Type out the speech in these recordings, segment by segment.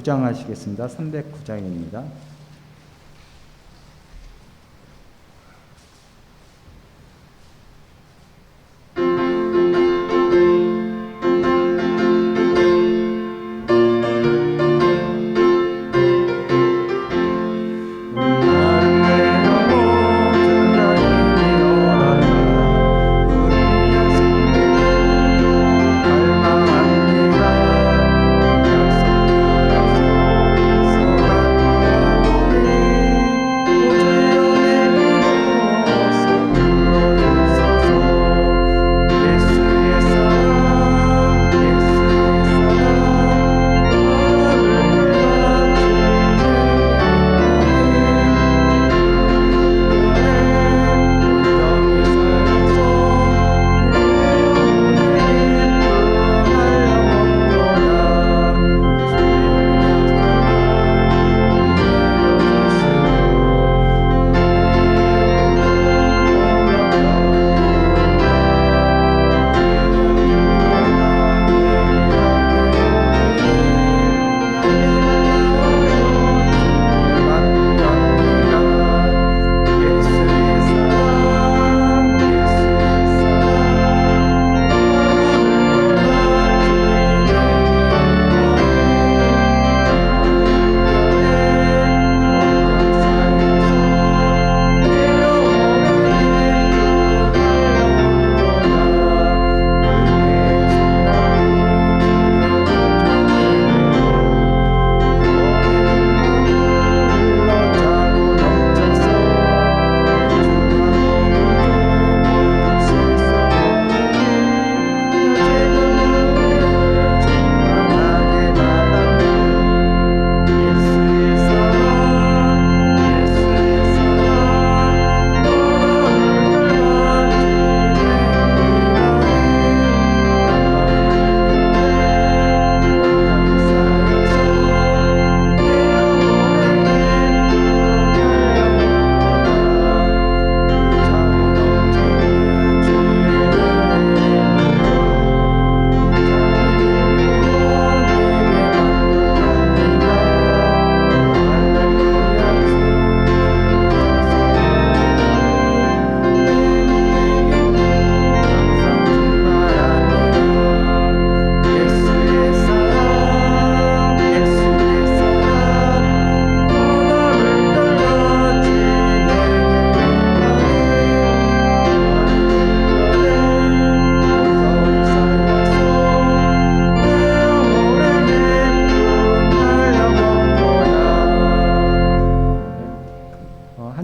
묵장하시겠습니다. 309장입니다.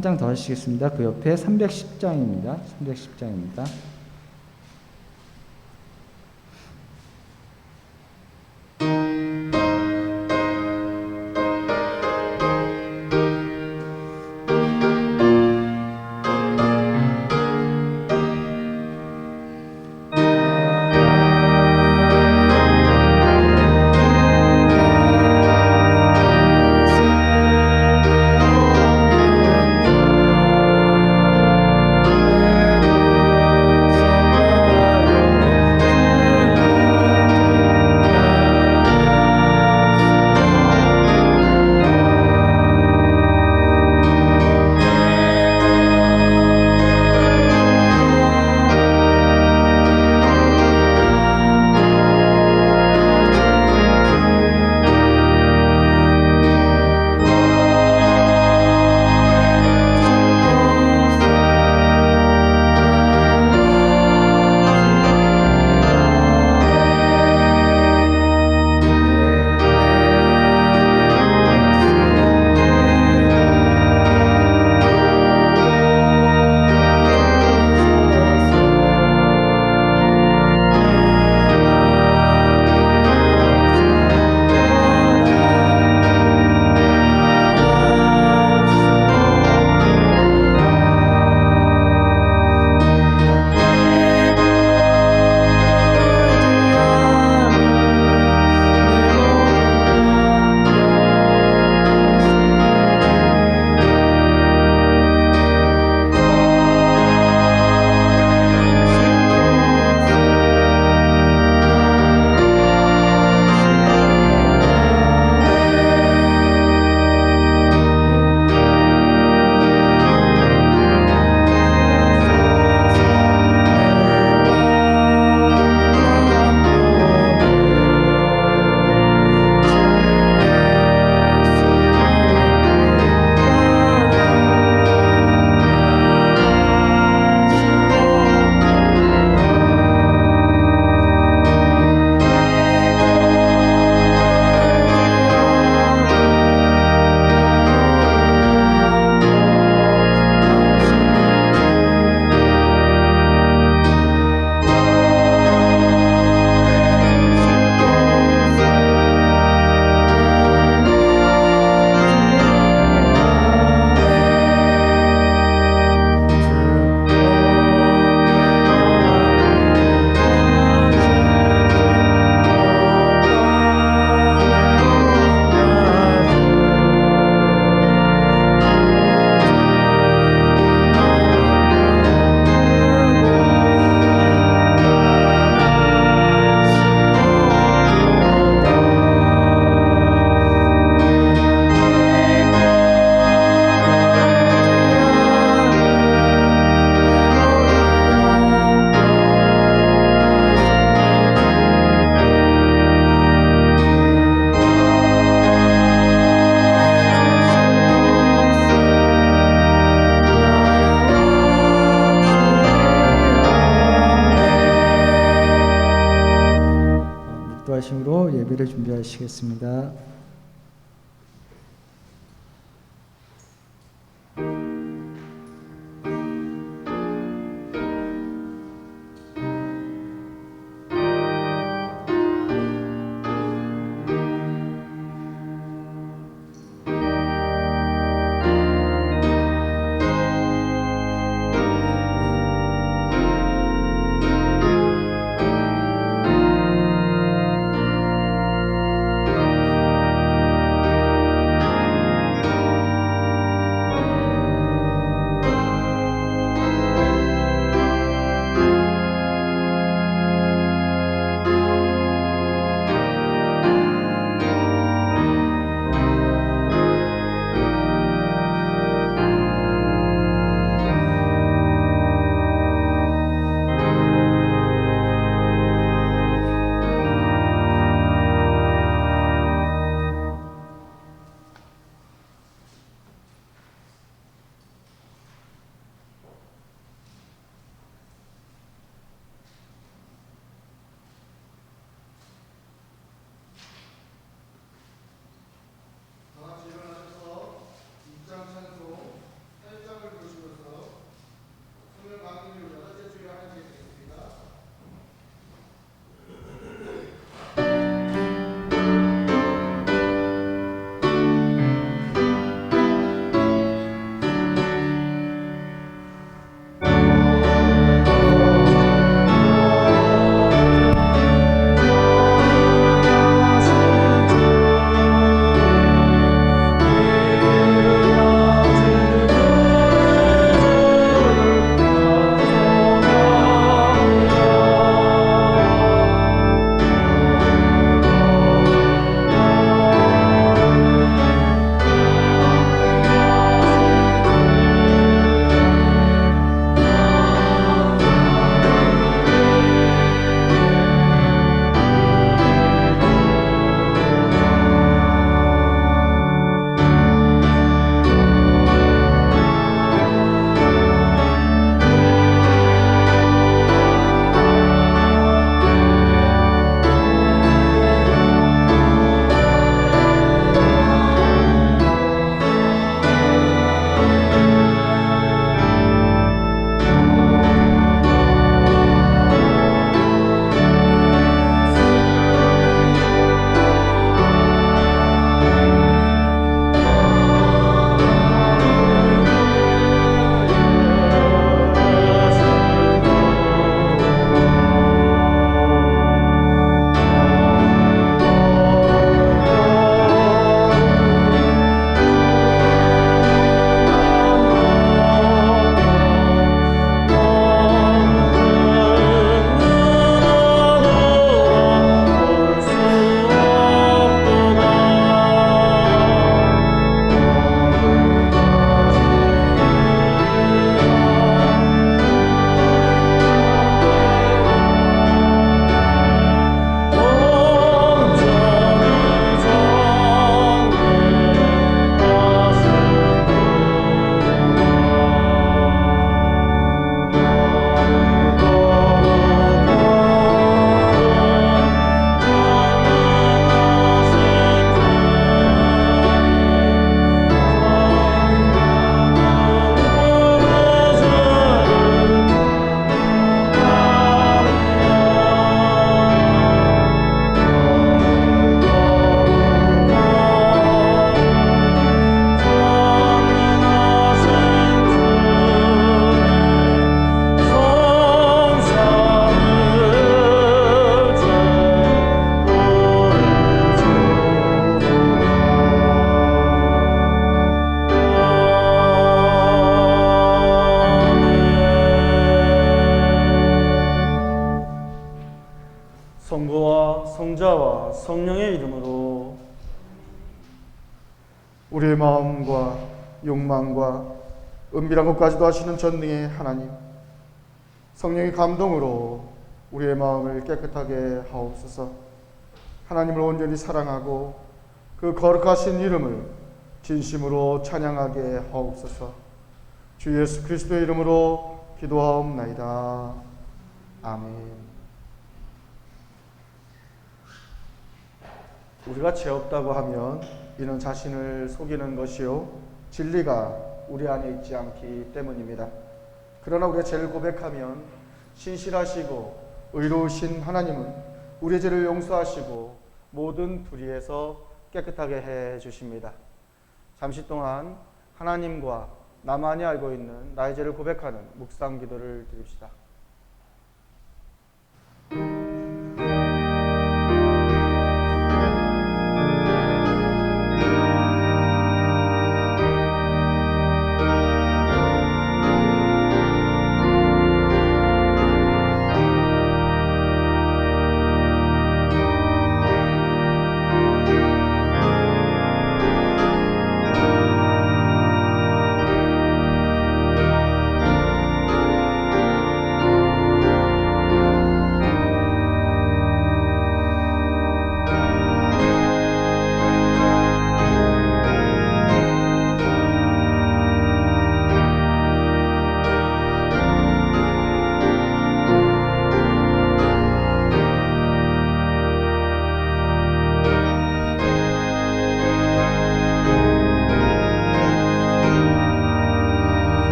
한 장 더 하시겠습니다. 그 옆에 310장입니다. 310장입니다. 기도하심으로 예배를 준비하시겠습니다. 성부와 성자와 성령의 이름으로. 우리의 마음과 욕망과 은밀한 것까지도 아시는 전능의 하나님, 성령의 감동으로 우리의 마음을 깨끗하게 하옵소서. 하나님을 온전히 사랑하고 그 거룩하신 이름을 진심으로 찬양하게 하옵소서. 주 예수 그리스도의 이름으로 기도하옵나이다. 아멘. 우리가 죄 없다고 하면 이는 자신을 속이는 것이요 진리가 우리 안에 있지 않기 때문입니다. 그러나 우리가 죄를 고백하면 신실하시고 의로우신 하나님은 우리의 죄를 용서하시고 모든 불의에서 깨끗하게 해 주십니다. 잠시 동안 하나님과 나만이 알고 있는 나의 죄를 고백하는 묵상 기도를 드립시다.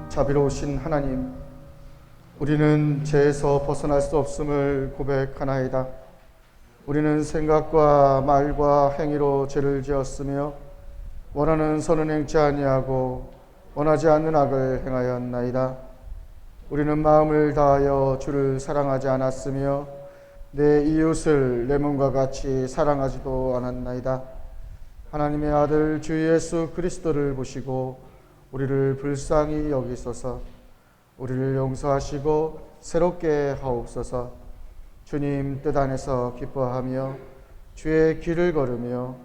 자비로우신 하나님, 우리는 죄에서 벗어날 수 없음을 고백하나이다. 우리는 생각과 말과 행위로 죄를 지었으며 원하는 선은 행치 아니하고 원하지 않는 악을 행하였나이다. 우리는 마음을 다하여 주를 사랑하지 않았으며 내 이웃을 내 몸과 같이 사랑하지도 않았나이다. 하나님의 아들 주 예수 그리스도를 보시고 우리를 불쌍히 여기소서. 우리를 용서하시고 새롭게 하옵소서. 주님 뜻 안에서 기뻐하며 주의 길을 걸으며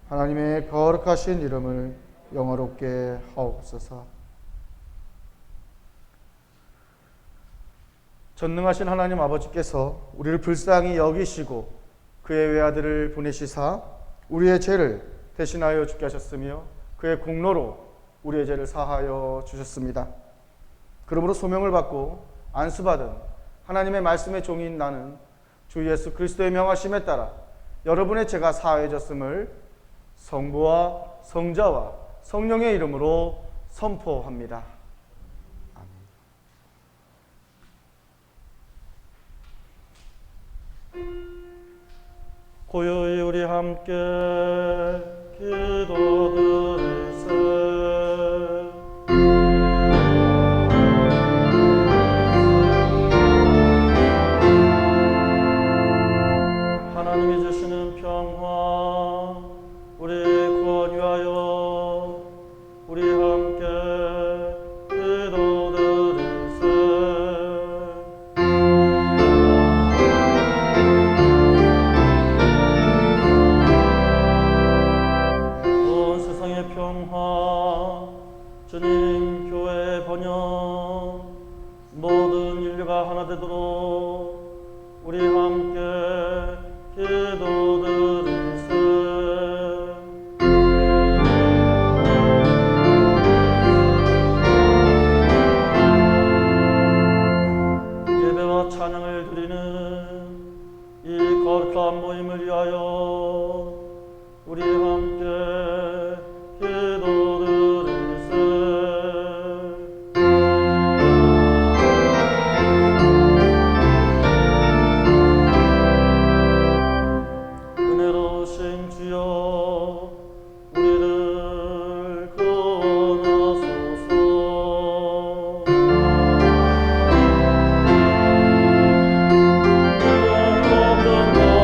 하나님의 거룩하신 이름을 영화롭게 하옵소서. 전능하신 하나님 아버지께서 우리를 불쌍히 여기시고 그의 외아들을 보내시사 우리의 죄를 대신하여 죽게 하셨으며 그의 공로로 우리의 죄를 사하여 주셨습니다. 그러므로 소명을 받고 안수받은 하나님의 말씀의 종인 나는 주 예수 그리스도의 명하심에 따라 여러분의 죄가 사하여졌음을 성부와 성자와 성령의 이름으로 선포합니다. 고요히 우리 함께 기도드리세. 하나님이 주시는 평화 우리 구원 위하여 우리 함께 기도드리세. 온 세상의 평화 주님 교회의 번영 모든 인류가 하나 되도록 우리 함께 기도드리세. 예배와 찬양을 드리는 이 거룩한 모임을 위하여 우리 함께 기도드리세. 은혜로우신 주여 우리를 구원하소서.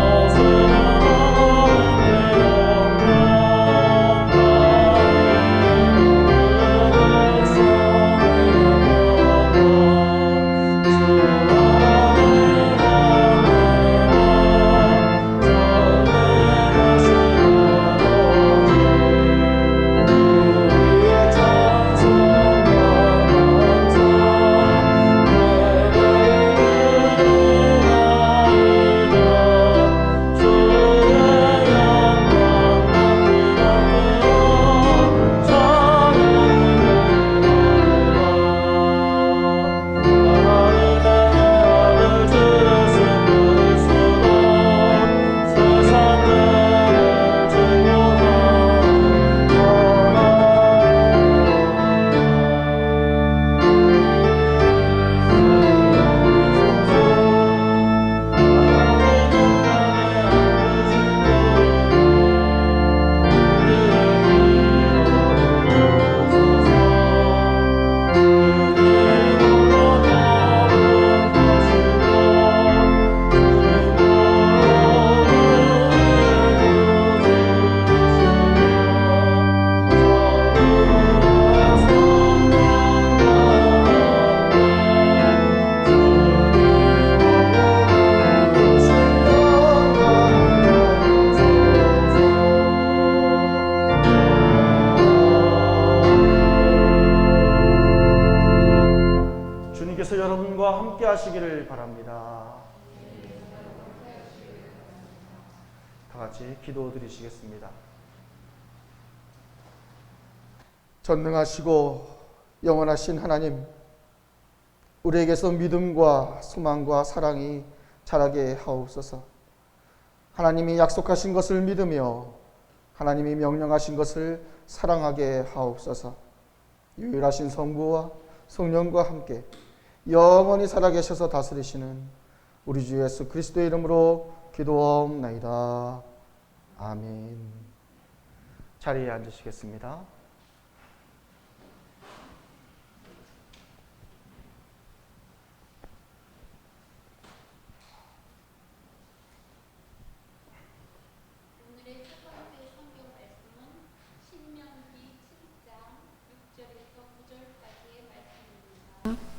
모든 것은 하나님께 영광 저와 함께 하시기를 바랍니다. 다 같이 기도드리시겠습니다. 전능하시고 영원하신 하나님, 우리에게서 믿음과 소망과 사랑이 자라게 하옵소서. 하나님이 약속하신 것을 믿으며 하나님이 명령하신 것을 사랑하게 하옵소서. 유일하신 성부와 성령과 함께 영원히 살아계셔서 다스리시는 우리 주 예수 그리스도의 이름으로 기도하옵나이다. 아멘. 자리에 앉으시겠습니다. 오늘의 첫 번째 성경 말씀은 신명기 7장 6절에서 9절까지의 말씀입니다.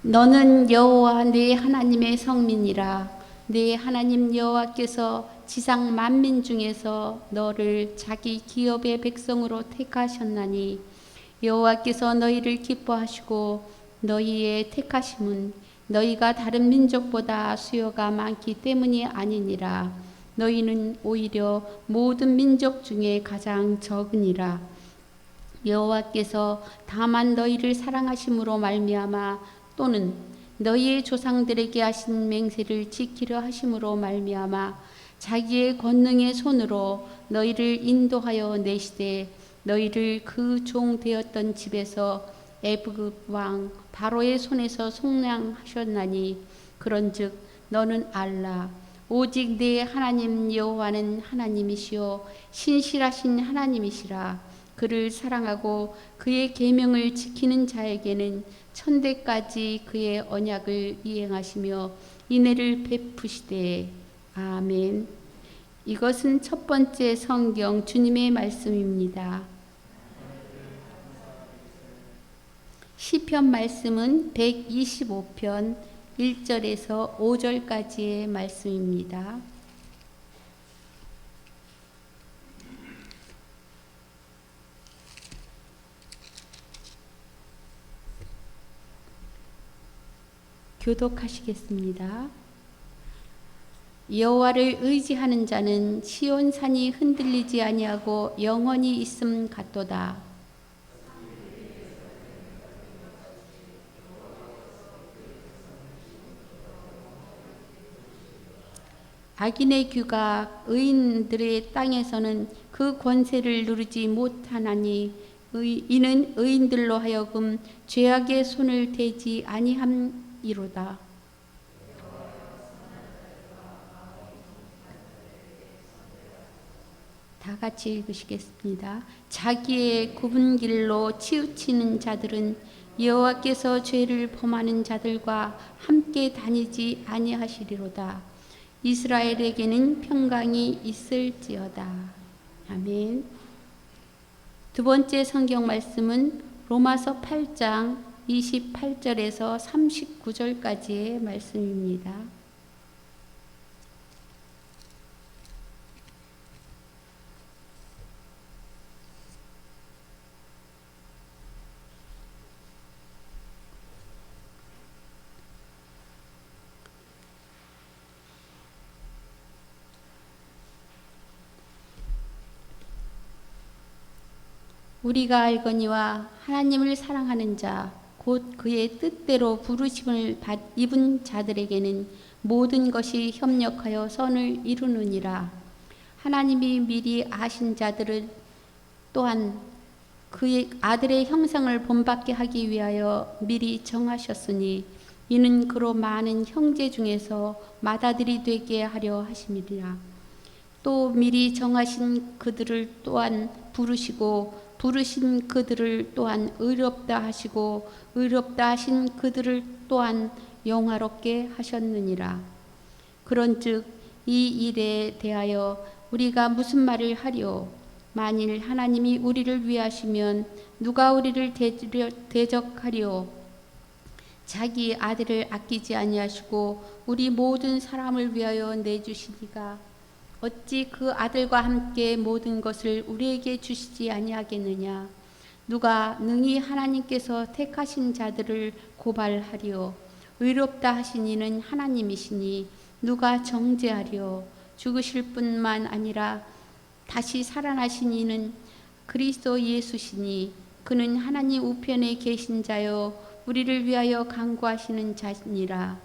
너는 여호와 네 하나님의 성민이라. 네 하나님 여호와께서 지상 만민 중에서 너를 자기 기업의 백성으로 택하셨나니 여호와께서 너희를 기뻐하시고 너희의 택하심은 너희가 다른 민족보다 수요가 많기 때문이 아니니라. 너희는 오히려 모든 민족 중에 가장 적으니라. 여호와께서 다만 너희를 사랑하심으로 말미암아 또는 너희의 조상들에게 하신 맹세를 지키려 하심으로 말미암아 자기의 권능의 손으로 너희를 인도하여 내시되 너희를 그 종 되었던 집에서 애굽 왕 바로의 손에서 속량하셨나니 그런즉 너는 알라. 오직 네 하나님 여호와는 하나님이시요 신실하신 하나님이시라. 그를 사랑하고 그의 계명을 지키는 자에게는 천대까지 그의 언약을 이행하시며 인애를 베푸시되. 아멘. 이것은 첫 번째 성경 주님의 말씀입니다. 시편 말씀은 125편 1절에서 5절까지의 말씀입니다. 교독하시겠습니다. 여호와를 의지하는 자는 시온 산이 흔들리지 아니하고 영원히 있음 같도다. 악인의 귀가 의인들의 땅에서는 그 권세를 누르지 못하나니 이는 의인들로 하여금 죄악의 손을 대지 아니함이로다. 다 같이 읽으시겠습니다. 자기의 굽은 길로 치우치는 자들은 여호와께서 죄를 범하는 자들과 함께 다니지 아니하시리로다. 이스라엘에게는 평강이 있을지어다. 아멘. 두 번째 성경 말씀은 로마서 8장 28절에서 39절까지의 말씀입니다. 우리가 알거니와 하나님을 사랑하는 자 곧 그의 뜻대로 부르심을 입은 자들에게는 모든 것이 협력하여 선을 이루느니라. 하나님이 미리 아신 자들을 또한 그의 아들의 형상을 본받게 하기 위하여 미리 정하셨으니 이는 그로 많은 형제 중에서 맏아들이 되게 하려 하심이라. 또 미리 정하신 그들을 또한 부르시고 부르신 그들을 또한 의롭다 하시고 의롭다 하신 그들을 또한 영화롭게 하셨느니라. 그런즉 이 일에 대하여 우리가 무슨 말을 하리요? 만일 하나님이 우리를 위하시면 누가 우리를 대적하리요? 자기 아들을 아끼지 아니하시고 우리 모든 사람을 위하여 내주시니가 어찌 그 아들과 함께 모든 것을 우리에게 주시지 아니하겠느냐? 누가 능히 하나님께서 택하신 자들을 고발하리요? 의롭다 하신 이는 하나님이시니 누가 정죄하리요? 죽으실 뿐만 아니라 다시 살아나신 이는 그리스도 예수시니 그는 하나님 우편에 계신 자요 우리를 위하여 간구하시는 자니라.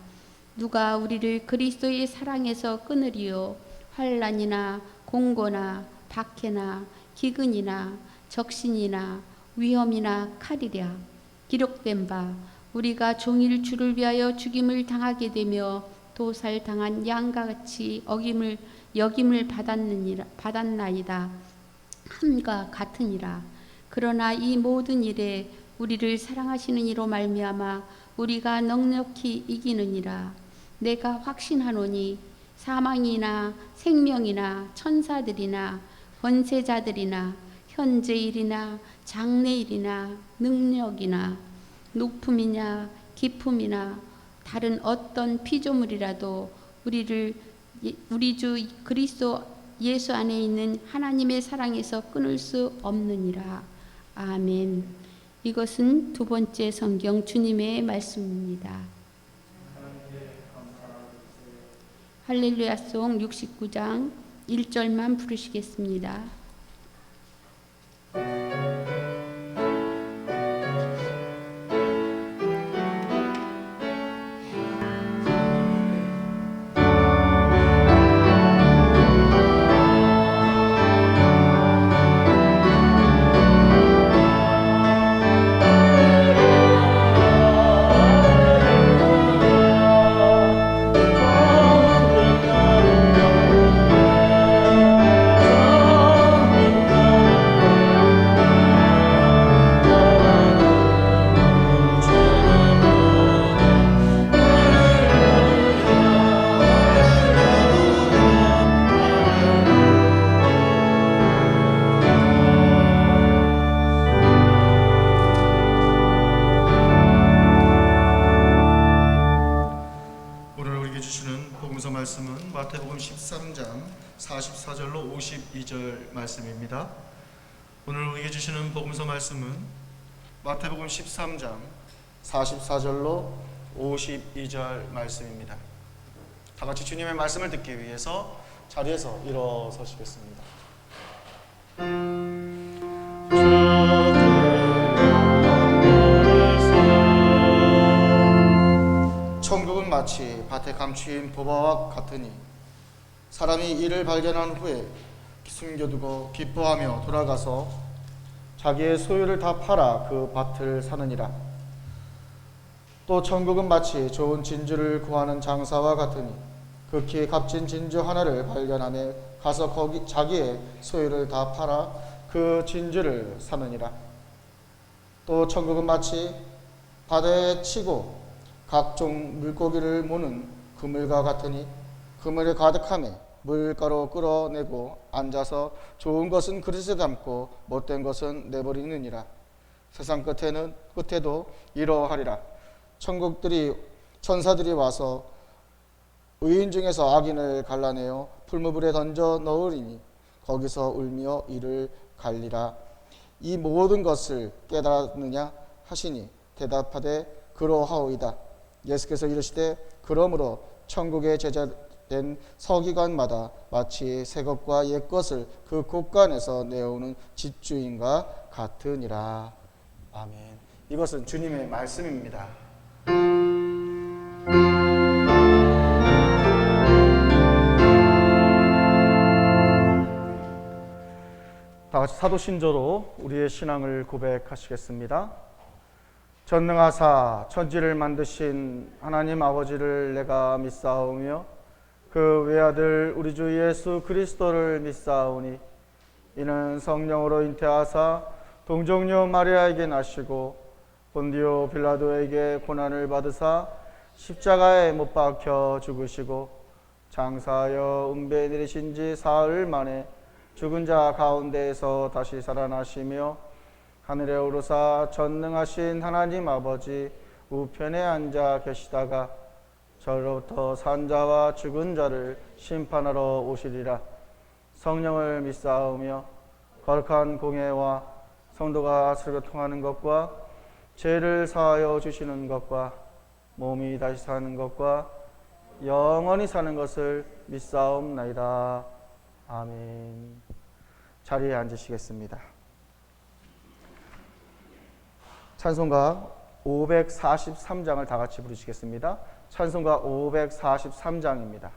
누가 우리를 그리스도의 사랑에서 끊으리요? 환난이나 공고나 박해나 기근이나 적신이나 위험이나 칼이랴. 기록된 바 우리가 종일 주를 위하여 죽임을 당하게 되며 도살당한 양과 같이 여김을 받았나이다. 함과 같으니라. 그러나 이 모든 일에 우리를 사랑하시는 이로 말미암아 우리가 넉넉히 이기느니라. 내가 확신하노니 사망이나 생명이나 천사들이나 권세자들이나 현재일이나 장래일이나 능력이나 높음이냐 깊음이나 다른 어떤 피조물이라도 우리 주 그리스도 예수 안에 있는 하나님의 사랑에서 끊을 수 없느니라. 아멘. 이것은 두 번째 성경 주님의 말씀입니다. 할렐루야송 69장 1절만 부르시겠습니다. 말씀은 마태복음 13장 44절로 52절 말씀입니다. 오늘 우리에게 주시는 복음서 말씀은 마태복음 13장 44절로 52절 말씀입니다. 다 같이 주님의 말씀을 듣기 위해서 자리에서 일어서시겠습니다. 천국은 마치 밭에 감추인 보화와 같으니 사람이 이를 발견한 후에 숨겨두고 기뻐하며 돌아가서 자기의 소유를 다 팔아 그 밭을 사느니라. 또 천국은 마치 좋은 진주를 구하는 장사와 같으니 극히 값진 진주 하나를 발견하며 가서 거기 자기의 소유를 다 팔아 그 진주를 사느니라. 또 천국은 마치 바다에 치고 각종 물고기를 모는 그물과 같으니 그물에 가득하며 물가로 끌어내고 앉아서 좋은 것은 그릇에 담고 못된 것은 내버리느니라. 세상 끝에도 이러하리라. 천사들이 와서 의인 중에서 악인을 갈라내어 풀무불에 던져 넣으리니 거기서 울며 이를 갈리라. 이 모든 것을 깨달았느냐 하시니 대답하되 그러하오이다. 예수께서 이르시되 그러므로 천국의 제자된 서기관마다 마치 새 것과 옛 것을 그 곳간에서 내어오는 집주인과 같으니라. 아멘. 이것은 주님의 말씀입니다. 다 같이 사도신조로 우리의 신앙을 고백하시겠습니다. 전능하사 천지를 만드신 하나님 아버지를 내가 믿사오며 그 외아들 우리 주 예수 그리스도를 믿사오니 이는 성령으로 잉태하사 동정녀 마리아에게 나시고 본디오 빌라도에게 고난을 받으사 십자가에 못 박혀 죽으시고 장사하여 은배 내리신 지 사흘 만에 죽은 자 가운데에서 다시 살아나시며 하늘에 오르사 전능하신 하나님 아버지 우편에 앉아 계시다가 저로부터 산 자와 죽은 자를 심판하러 오시리라. 성령을 믿사오며 거룩한 공예와 성도가 서로 통하는 것과 죄를 사하여 주시는 것과 몸이 다시 사는 것과 영원히 사는 것을 믿사옵나이다. 아멘. 자리에 앉으시겠습니다. 찬송가 543장을 다 같이 부르시겠습니다. 찬송가 543장입니다.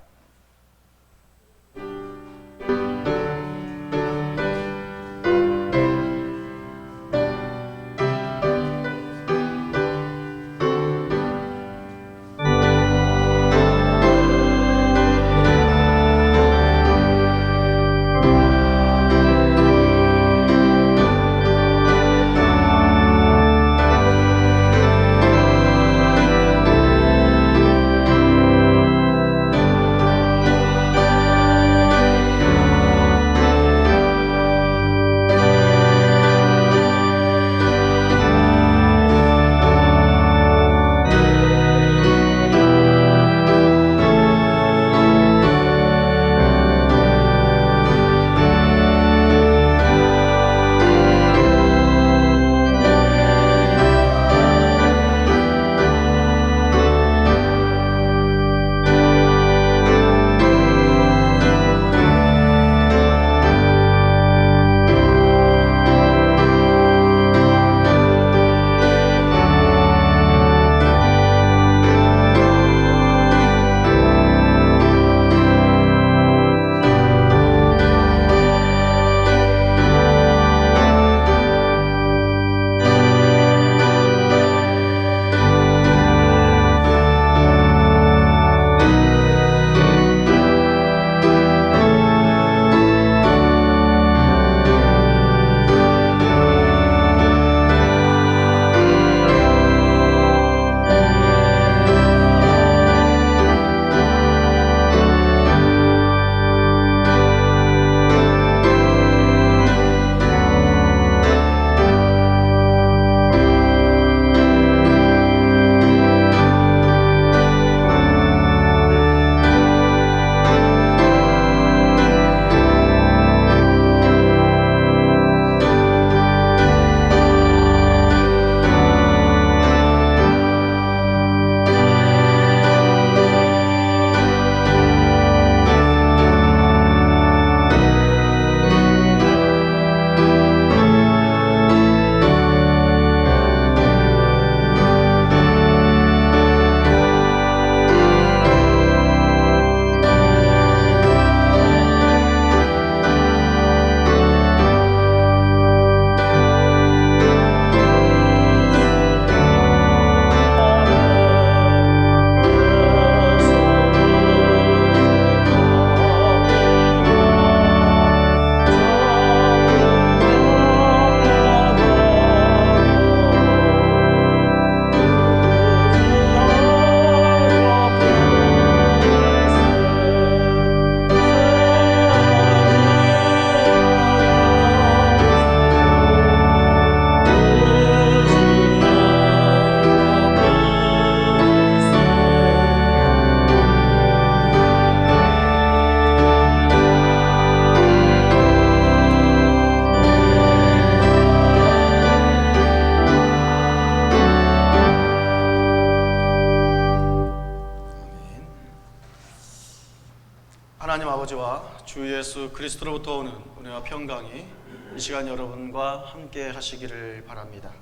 하나님 아버지와 주 예수 그리스도로부터 오는 은혜와 평강이 이 시간 여러분과 함께 하시기를 바랍니다.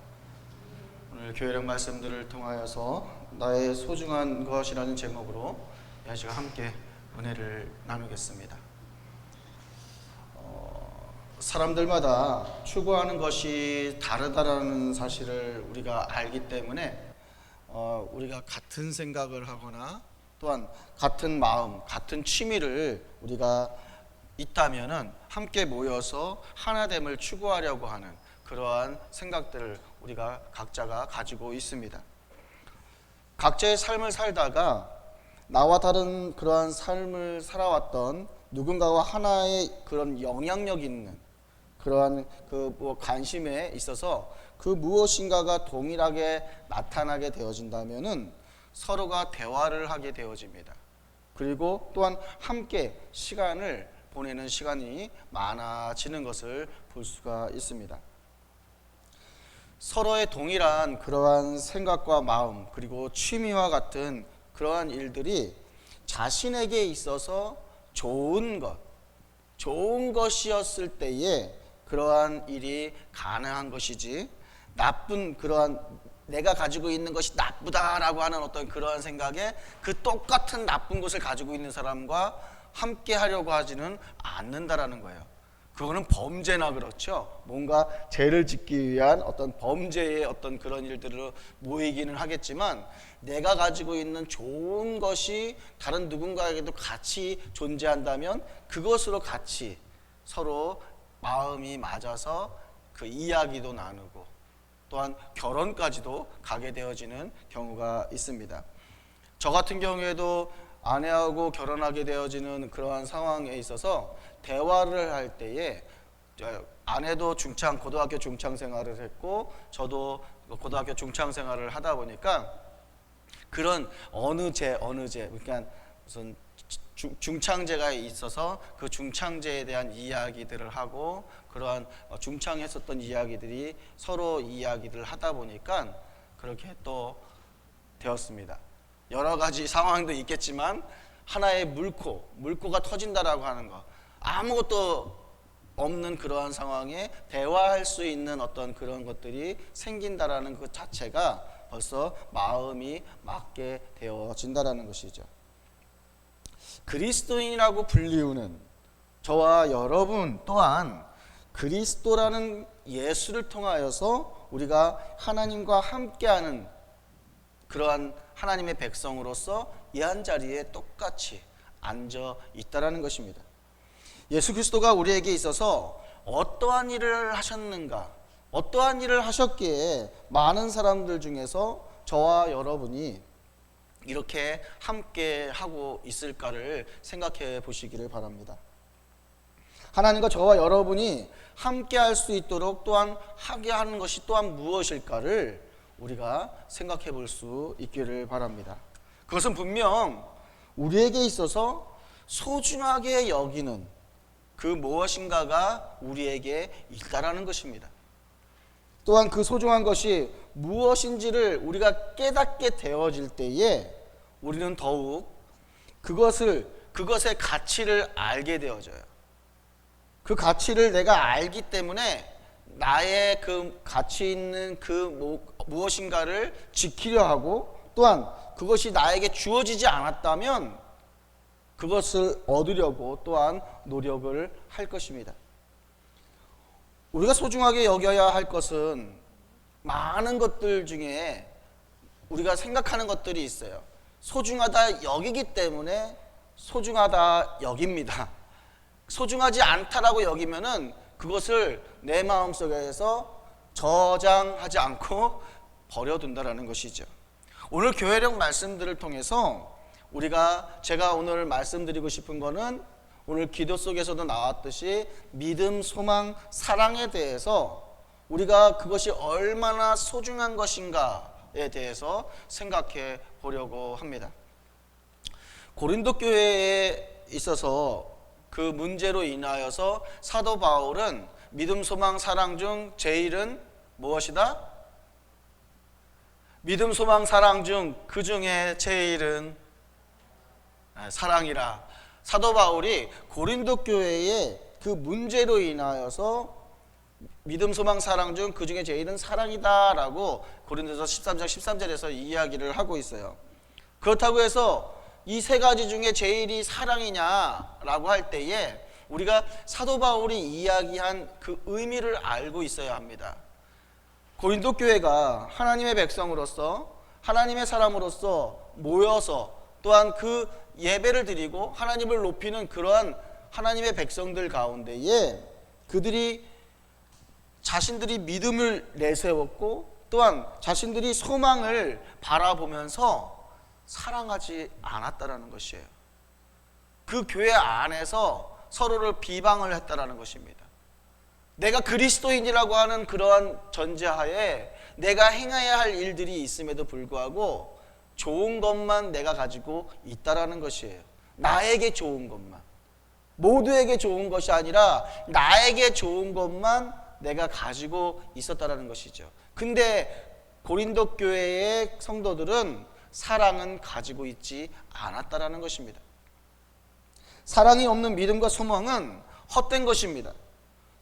오늘 교회력 말씀들을 통하여서 나의 소중한 것이라는 제목으로 이 시간 함께 은혜를 나누겠습니다. 사람들마다 추구하는 것이 다르다라는 사실을 우리가 알기 때문에 우리가 같은 생각을 하거나 또한 같은 마음, 같은 취미를 우리가 있다면은 함께 모여서 하나됨을 추구하려고 하는 그러한 생각들을 우리가 각자가 가지고 있습니다. 각자의 삶을 살다가 나와 다른 그러한 삶을 살아왔던 누군가와 하나의 그런 영향력 있는 그러한 관심에 있어서 그 무엇인가가 동일하게 나타나게 되어진다면은 서로가 대화를 하게 되어집니다. 그리고 또한 함께 시간을 보내는 시간이 많아지는 것을 볼 수가 있습니다. 서로의 동일한 그러한 생각과 마음 그리고 취미와 같은 그러한 일들이 자신에게 있어서 좋은 것이었을 때에 그러한 일이 가능한 것이지, 나쁜 그러한 내가 가지고 있는 것이 나쁘다라고 하는 어떤 그러한 생각에 그 똑같은 나쁜 것을 가지고 있는 사람과 함께 하려고 하지는 않는다라는 거예요. 그거는 범죄나 그렇죠. 뭔가 죄를 짓기 위한 어떤 범죄의 어떤 그런 일들로 모이기는 하겠지만, 내가 가지고 있는 좋은 것이 다른 누군가에게도 같이 존재한다면 그것으로 같이 서로 마음이 맞아서 그 이야기도 나누고 또한 결혼까지도 가게 되어지는 경우가 있습니다. 저 같은 경우에도 아내하고 결혼하게 되어지는 그러한 상황에 있어서 대화를 할 때에, 아내도 고등학교 중창 생활을 했고 저도 고등학교 중창 생활을 하다 보니까 그런 어느 제 그러니까 무슨 중창제가 있어서 그 중창제에 대한 이야기들을 하고 그러한 중창했었던 이야기들이 서로 이야기를 하다 보니까 그렇게 또 되었습니다. 여러 가지 상황도 있겠지만 하나의 물꼬가 터진다라고 하는 거, 아무것도 없는 그러한 상황에 대화할 수 있는 어떤 그런 것들이 생긴다라는 그 자체가 벌써 마음이 맞게 되어진다라는 것이죠. 그리스도인이라고 불리우는 저와 여러분 또한 그리스도라는 예수를 통하여서 우리가 하나님과 함께하는 그러한 하나님의 백성으로서 이 한 자리에 똑같이 앉아 있다라는 것입니다. 예수 그리스도가 우리에게 있어서 어떠한 일을 하셨는가, 어떠한 일을 하셨기에 많은 사람들 중에서 저와 여러분이 이렇게 함께 하고 있을까를 생각해 보시기를 바랍니다. 하나님과 저와 여러분이 함께 할 수 있도록 또한 하게 하는 것이 또한 무엇일까를 우리가 생각해 볼 수 있기를 바랍니다. 그것은 분명 우리에게 있어서 소중하게 여기는 그 무엇인가가 우리에게 있다라는 것입니다. 또한 그 소중한 것이 무엇인지를 우리가 깨닫게 되어질 때에 우리는 더욱 그것의 가치를 알게 되어져요. 그 가치를 내가 알기 때문에 나의 그 가치 있는 그 무엇인가를 지키려 하고, 또한 그것이 나에게 주어지지 않았다면 그것을 얻으려고 또한 노력을 할 것입니다. 우리가 소중하게 여겨야 할 것은 많은 것들 중에 우리가 생각하는 것들이 있어요. 소중하다 여기기 때문에 소중하다 여깁니다. 소중하지 않다라고 여기면은 그것을 내 마음속에서 저장하지 않고 버려둔다라는 것이죠. 오늘 교회력 말씀들을 통해서 제가 오늘 말씀드리고 싶은 거는 오늘 기도 속에서도 나왔듯이 믿음, 소망, 사랑에 대해서 우리가 그것이 얼마나 소중한 것인가에 대해서 생각해 보려고 합니다. 고린도 교회에 있어서 그 문제로 인하여서 사도 바울은 믿음, 소망, 사랑 중 제일은 무엇이다? 믿음, 소망, 사랑 중 그 중에 제일은 사랑이라. 사도 바울이 고린도 교회의 그 문제로 인하여서 믿음, 소망, 사랑 중 그 중에 제일은 사랑이다라고 고린도서 13장 13절에서 이야기를 하고 있어요. 그렇다고 해서 이 세 가지 중에 제일이 사랑이냐라고 할 때에 우리가 사도 바울이 이야기한 그 의미를 알고 있어야 합니다. 고린도 교회가 하나님의 백성으로서, 하나님의 사람으로서 모여서 또한 그 예배를 드리고 하나님을 높이는 그러한 하나님의 백성들 가운데에 그들이 자신들이 믿음을 내세웠고 또한 자신들이 소망을 바라보면서 사랑하지 않았다라는 것이에요. 그 교회 안에서 서로를 비방을 했다라는 것입니다. 내가 그리스도인이라고 하는 그러한 전제하에 내가 행해야 할 일들이 있음에도 불구하고 좋은 것만 내가 가지고 있다라는 것이에요. 나에게 좋은 것만. 모두에게 좋은 것이 아니라 나에게 좋은 것만 내가 가지고 있었다라는 것이죠. 근데 고린도 교회의 성도들은 사랑은 가지고 있지 않았다라는 것입니다. 사랑이 없는 믿음과 소망은 헛된 것입니다.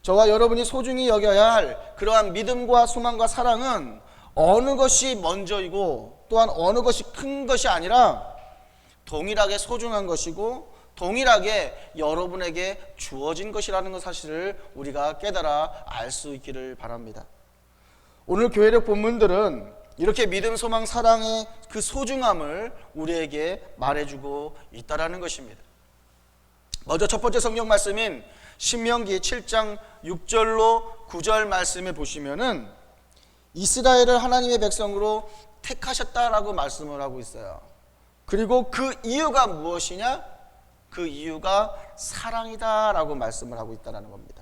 저와 여러분이 소중히 여겨야 할 그러한 믿음과 소망과 사랑은 어느 것이 먼저이고 또한 어느 것이 큰 것이 아니라 동일하게 소중한 것이고 동일하게 여러분에게 주어진 것이라는 것 사실을 우리가 깨달아 알 수 있기를 바랍니다. 오늘 교회력 본문들은 이렇게 믿음, 소망, 사랑의 그 소중함을 우리에게 말해주고 있다는 것입니다. 먼저 첫 번째 성경 말씀인 신명기 7장 6절로 9절 말씀을 보시면은 이스라엘을 하나님의 백성으로 택하셨다라고 말씀을 하고 있어요. 그리고 그 이유가 무엇이냐? 그 이유가 사랑이다라고 말씀을 하고 있다는 겁니다.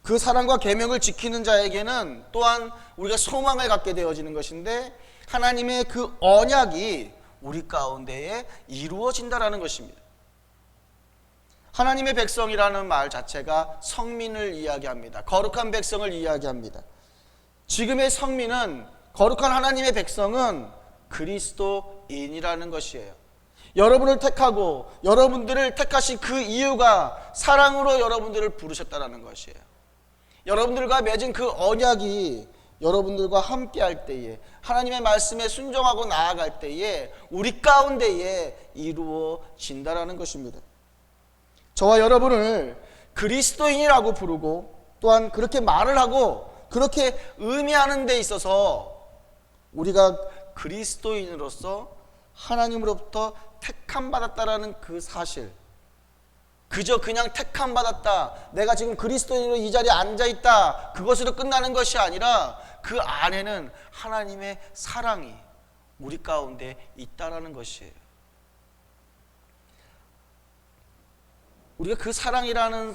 그 사랑과 계명을 지키는 자에게는 또한 우리가 소망을 갖게 되어지는 것인데 하나님의 그 언약이 우리 가운데에 이루어진다라는 것입니다. 하나님의 백성이라는 말 자체가 성민을 이야기합니다. 거룩한 백성을 이야기합니다. 지금의 성민은, 거룩한 하나님의 백성은 그리스도인이라는 것이에요. 여러분을 택하고 여러분들을 택하신 그 이유가 사랑으로 여러분들을 부르셨다는 것이에요. 여러분들과 맺은 그 언약이 여러분들과 함께 할 때에, 하나님의 말씀에 순종하고 나아갈 때에 우리 가운데에 이루어진다라는 것입니다. 저와 여러분을 그리스도인이라고 부르고 또한 그렇게 말을 하고 그렇게 의미하는 데 있어서 우리가 그리스도인으로서 하나님으로부터 택함 받았다라는 그 사실, 그저 그냥 택함 받았다, 내가 지금 그리스도인으로 이 자리에 앉아 있다, 그것으로 끝나는 것이 아니라 그 안에는 하나님의 사랑이 우리 가운데 있다라는 것이에요. 우리가 그 사랑이라는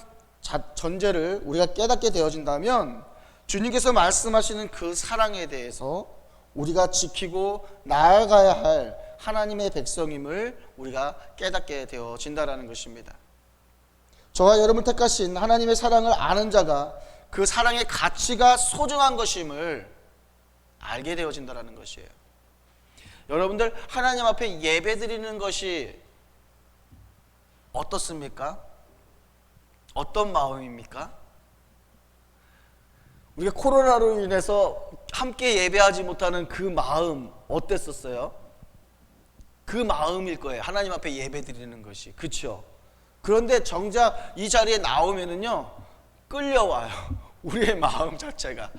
전제를 우리가 깨닫게 되어진다면 주님께서 말씀하시는 그 사랑에 대해서 우리가 지키고 나아가야 할 하나님의 백성임을 우리가 깨닫게 되어진다라는 것입니다. 저와 여러분 택하신 하나님의 사랑을 아는 자가 그 사랑의 가치가 소중한 것임을 알게 되어진다라는 것이에요. 여러분들 하나님 앞에 예배드리는 것이 어떻습니까? 어떤 마음입니까? 우리가 코로나로 인해서 함께 예배하지 못하는 그 마음 어땠었어요? 그 마음일 거예요. 하나님 앞에 예배드리는 것이. 그렇죠? 그런데 정작 이 자리에 나오면은요 끌려와요. 우리의 마음 자체가.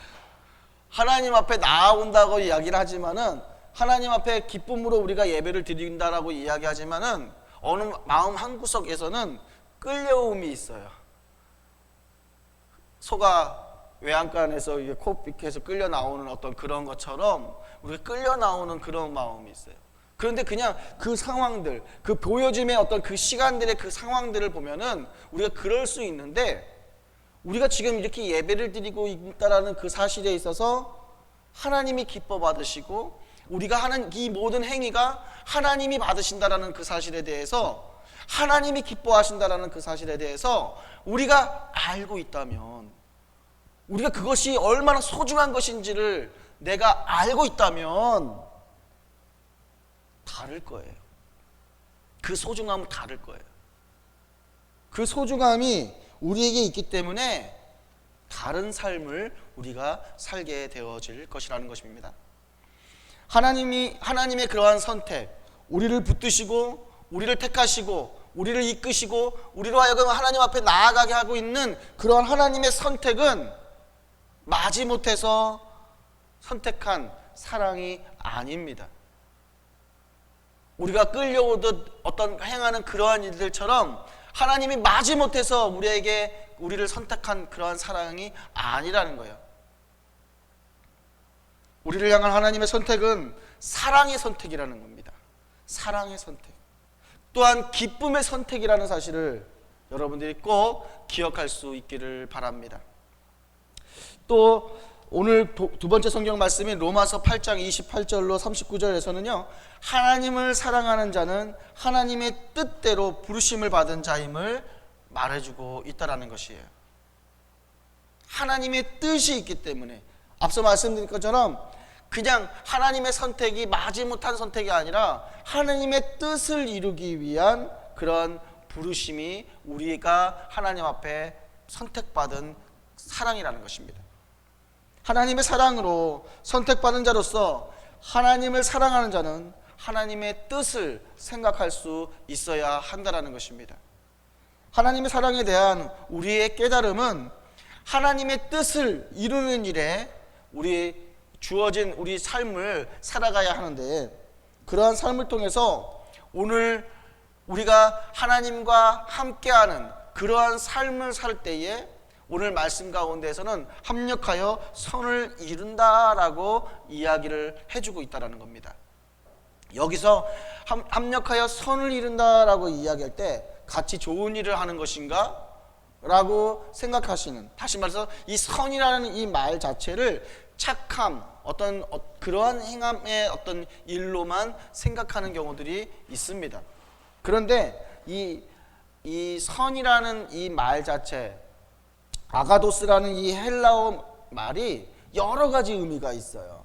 하나님 앞에 나온다고 이야기를 하지만은, 하나님 앞에 기쁨으로 우리가 예배를 드린다라고 이야기하지만은 어느 마음 한구석에서는 끌려옴이 있어요. 소가 외양간 안에서 코빅해서 끌려 나오는 어떤 그런 것처럼 우리가 끌려 나오는 그런 마음이 있어요. 그런데 그냥 그 상황들, 그 보여짐의 어떤 그 시간들의 그 상황들을 보면은 우리가 그럴 수 있는데, 우리가 지금 이렇게 예배를 드리고 있다라는 그 사실에 있어서 하나님이 기뻐 받으시고 우리가 하는 이 모든 행위가 하나님이 받으신다라는 그 사실에 대해서, 하나님이 기뻐하신다라는 그 사실에 대해서 우리가 알고 있다면, 우리가 그것이 얼마나 소중한 것인지를 내가 알고 있다면 다를 거예요. 그 소중함은 다를 거예요. 그 소중함이 우리에게 있기 때문에 다른 삶을 우리가 살게 되어질 것이라는 것입니다. 하나님의 그러한 선택, 우리를 붙드시고 우리를 택하시고 우리를 이끄시고 우리로 하여금 하나님 앞에 나아가게 하고 있는 그러한 하나님의 선택은 마지못해서 선택한 사랑이 아닙니다. 우리가 끌려오듯 어떤 행하는 그러한 일들처럼 하나님이 마지못해서 우리를 선택한 그러한 사랑이 아니라는 거예요. 우리를 향한 하나님의 선택은 사랑의 선택이라는 겁니다. 사랑의 선택. 또한 기쁨의 선택이라는 사실을 여러분들이 꼭 기억할 수 있기를 바랍니다. 또 오늘 두 번째 성경 말씀인 로마서 8장 28절로 39절에서는요, 하나님을 사랑하는 자는 하나님의 뜻대로 부르심을 받은 자임을 말해주고 있다라는 것이에요. 하나님의 뜻이 있기 때문에, 앞서 말씀드린 것처럼 그냥 하나님의 선택이 마지못한 선택이 아니라 하나님의 뜻을 이루기 위한 그런 부르심이 우리가 하나님 앞에 선택받은 사랑이라는 것입니다. 하나님의 사랑으로 선택받은 자로서 하나님을 사랑하는 자는 하나님의 뜻을 생각할 수 있어야 한다는 것입니다. 하나님의 사랑에 대한 우리의 깨달음은 하나님의 뜻을 이루는 일에 주어진 우리 삶을 살아가야 하는데, 그러한 삶을 통해서 오늘 우리가 하나님과 함께하는 그러한 삶을 살 때에 오늘 말씀 가운데에서는 합력하여 선을 이룬다라고 이야기를 해주고 있다는 겁니다. 여기서 합력하여 선을 이룬다라고 이야기할 때 같이 좋은 일을 하는 것인가? 라고 생각하시는, 다시 말해서 이 선이라는 이 말 자체를 착함, 어떤 그러한 행함의 어떤 일로만 생각하는 경우들이 있습니다. 그런데 이 선이라는 이 말 자체, 아가도스라는 이 헬라어 말이 여러 가지 의미가 있어요.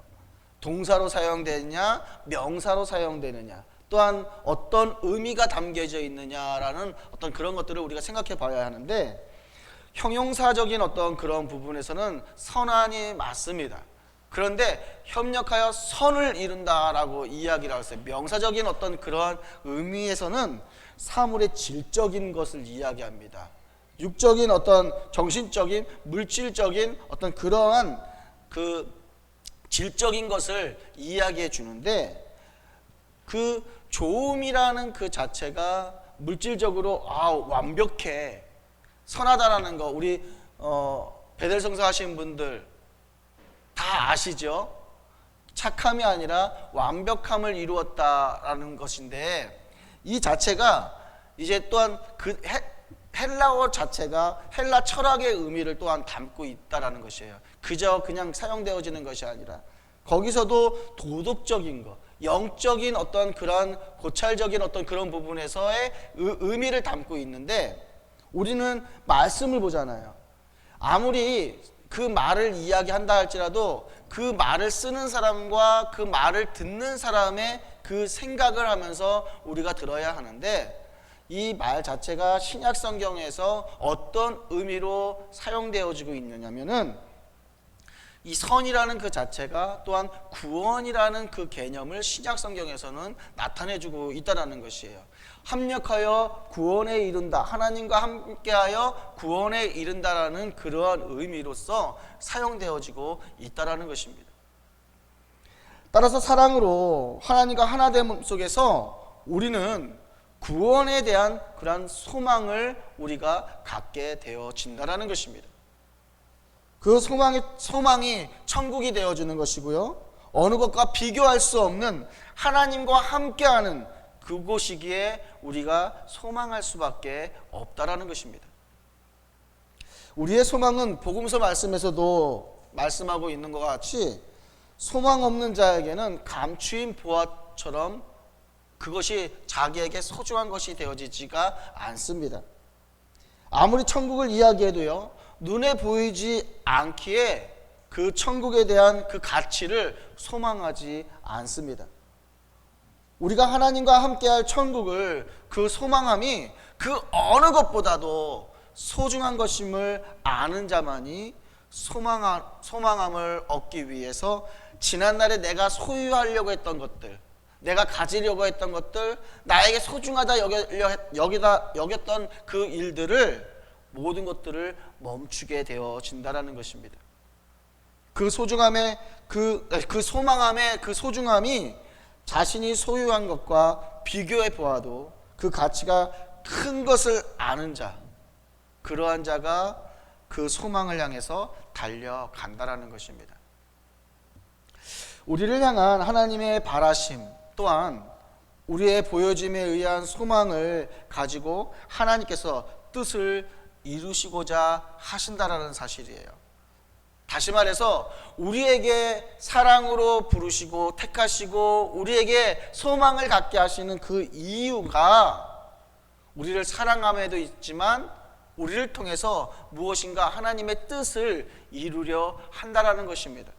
동사로 사용되느냐, 명사로 사용되느냐, 또한 어떤 의미가 담겨져 있느냐라는 어떤 그런 것들을 우리가 생각해 봐야 하는데, 형용사적인 어떤 그런 부분에서는 선한이 맞습니다. 그런데 협력하여 선을 이룬다라고 이야기를 했어요. 명사적인 어떤 그러한 의미에서는 사물의 질적인 것을 이야기합니다. 육적인 어떤 정신적인 물질적인 어떤 그러한 그 질적인 것을 이야기해 주는데, 그 좋음이라는 그 자체가 물질적으로 완벽해, 선하다라는 거, 우리 베델성사 하신 분들 다 아시죠? 착함이 아니라 완벽함을 이루었다라는 것인데, 이 자체가 이제 또한 그 헬라어 자체가 헬라 철학의 의미를 또한 담고 있다라는 것이에요. 그저 그냥 사용되어지는 것이 아니라 거기서도 도덕적인 것, 영적인 어떤 그런 고찰적인 어떤 그런 부분에서의 의미를 담고 있는데, 우리는 말씀을 보잖아요. 아무리 그 말을 이야기한다 할지라도 그 말을 쓰는 사람과 그 말을 듣는 사람의 그 생각을 하면서 우리가 들어야 하는데, 이 말 자체가 신약 성경에서 어떤 의미로 사용되어지고 있느냐면은, 이 선이라는 그 자체가 또한 구원이라는 그 개념을 신약 성경에서는 나타내주고 있다는 것이에요. 합력하여 구원에 이른다, 하나님과 함께하여 구원에 이른다라는 그러한 의미로서 사용되어지고 있다는 것입니다. 따라서 사랑으로 하나님과 하나됨 속에서 우리는 구원에 대한 그러한 소망을 우리가 갖게 되어진다는 것입니다. 그 소망이 천국이 되어지는 것이고요, 어느 것과 비교할 수 없는 하나님과 함께하는 그곳이기에 우리가 소망할 수밖에 없다라는 것입니다. 우리의 소망은 복음서 말씀에서도 말씀하고 있는 것 같이 소망 없는 자에게는 감추인 보화처럼 그것이 자기에게 소중한 것이 되어지지가 않습니다. 아무리 천국을 이야기해도요, 눈에 보이지 않기에 그 천국에 대한 그 가치를 소망하지 않습니다. 우리가 하나님과 함께할 천국을 그 소망함이 그 어느 것보다도 소중한 것임을 아는 자만이 소망함을 얻기 위해서 지난날에 내가 소유하려고 했던 것들, 내가 가지려고 했던 것들, 나에게 소중하다 여겼던 그 일들을, 모든 것들을 멈추게 되어진다는 것입니다. 그 소중함의 그 소망함의 그 소중함이 자신이 소유한 것과 비교해 보아도 그 가치가 큰 것을 아는 자, 그러한 자가 그 소망을 향해서 달려간다라는 것입니다. 우리를 향한 하나님의 바라심 또한 우리의 보여짐에 의한 소망을 가지고 하나님께서 뜻을 이루시고자 하신다라는 사실이에요. 다시 말해서 우리에게 사랑으로 부르시고 택하시고 우리에게 소망을 갖게 하시는 그 이유가 우리를 사랑함에도 있지만 우리를 통해서 무엇인가 하나님의 뜻을 이루려 한다라는 것입니다.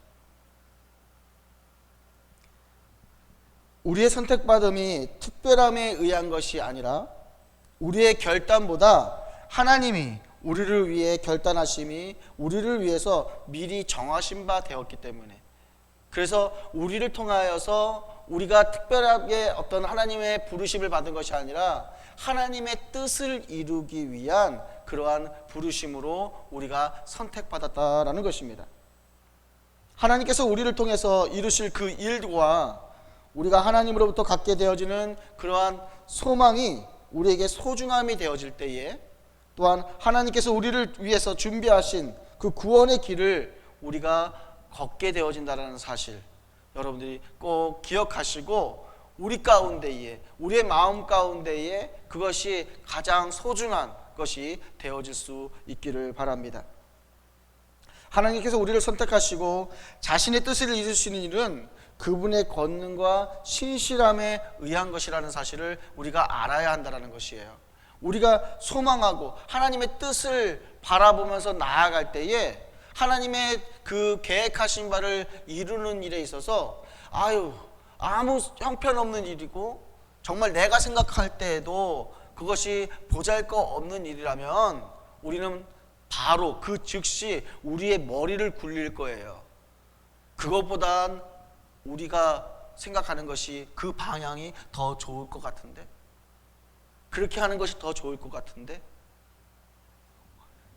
우리의 선택받음이 특별함에 의한 것이 아니라 우리의 결단보다 하나님이 우리를 위해 결단하심이 우리를 위해서 미리 정하신 바 되었기 때문에, 그래서 우리를 통하여서 우리가 특별하게 어떤 하나님의 부르심을 받은 것이 아니라 하나님의 뜻을 이루기 위한 그러한 부르심으로 우리가 선택받았다라는 것입니다. 하나님께서 우리를 통해서 이루실 그 일과 우리가 하나님으로부터 갖게 되어지는 그러한 소망이 우리에게 소중함이 되어질 때에, 또한 하나님께서 우리를 위해서 준비하신 그 구원의 길을 우리가 걷게 되어진다는 사실, 여러분들이 꼭 기억하시고 우리 가운데에, 우리의 마음 가운데에 그것이 가장 소중한 것이 되어질 수 있기를 바랍니다. 하나님께서 우리를 선택하시고 자신의 뜻을 이루시는 일은 그분의 권능과 신실함에 의한 것이라는 사실을 우리가 알아야 한다는 것이에요. 우리가 소망하고 하나님의 뜻을 바라보면서 나아갈 때에 하나님의 그 계획하신 바를 이루는 일에 있어서 아무 형편없는 일이고 정말 내가 생각할 때에도 그것이 보잘것없는 일이라면 우리는 바로 그 즉시 우리의 머리를 굴릴 거예요. 그것보단 우리가 생각하는 것이 그 방향이 더 좋을 것 같은데, 그렇게 하는 것이 더 좋을 것 같은데,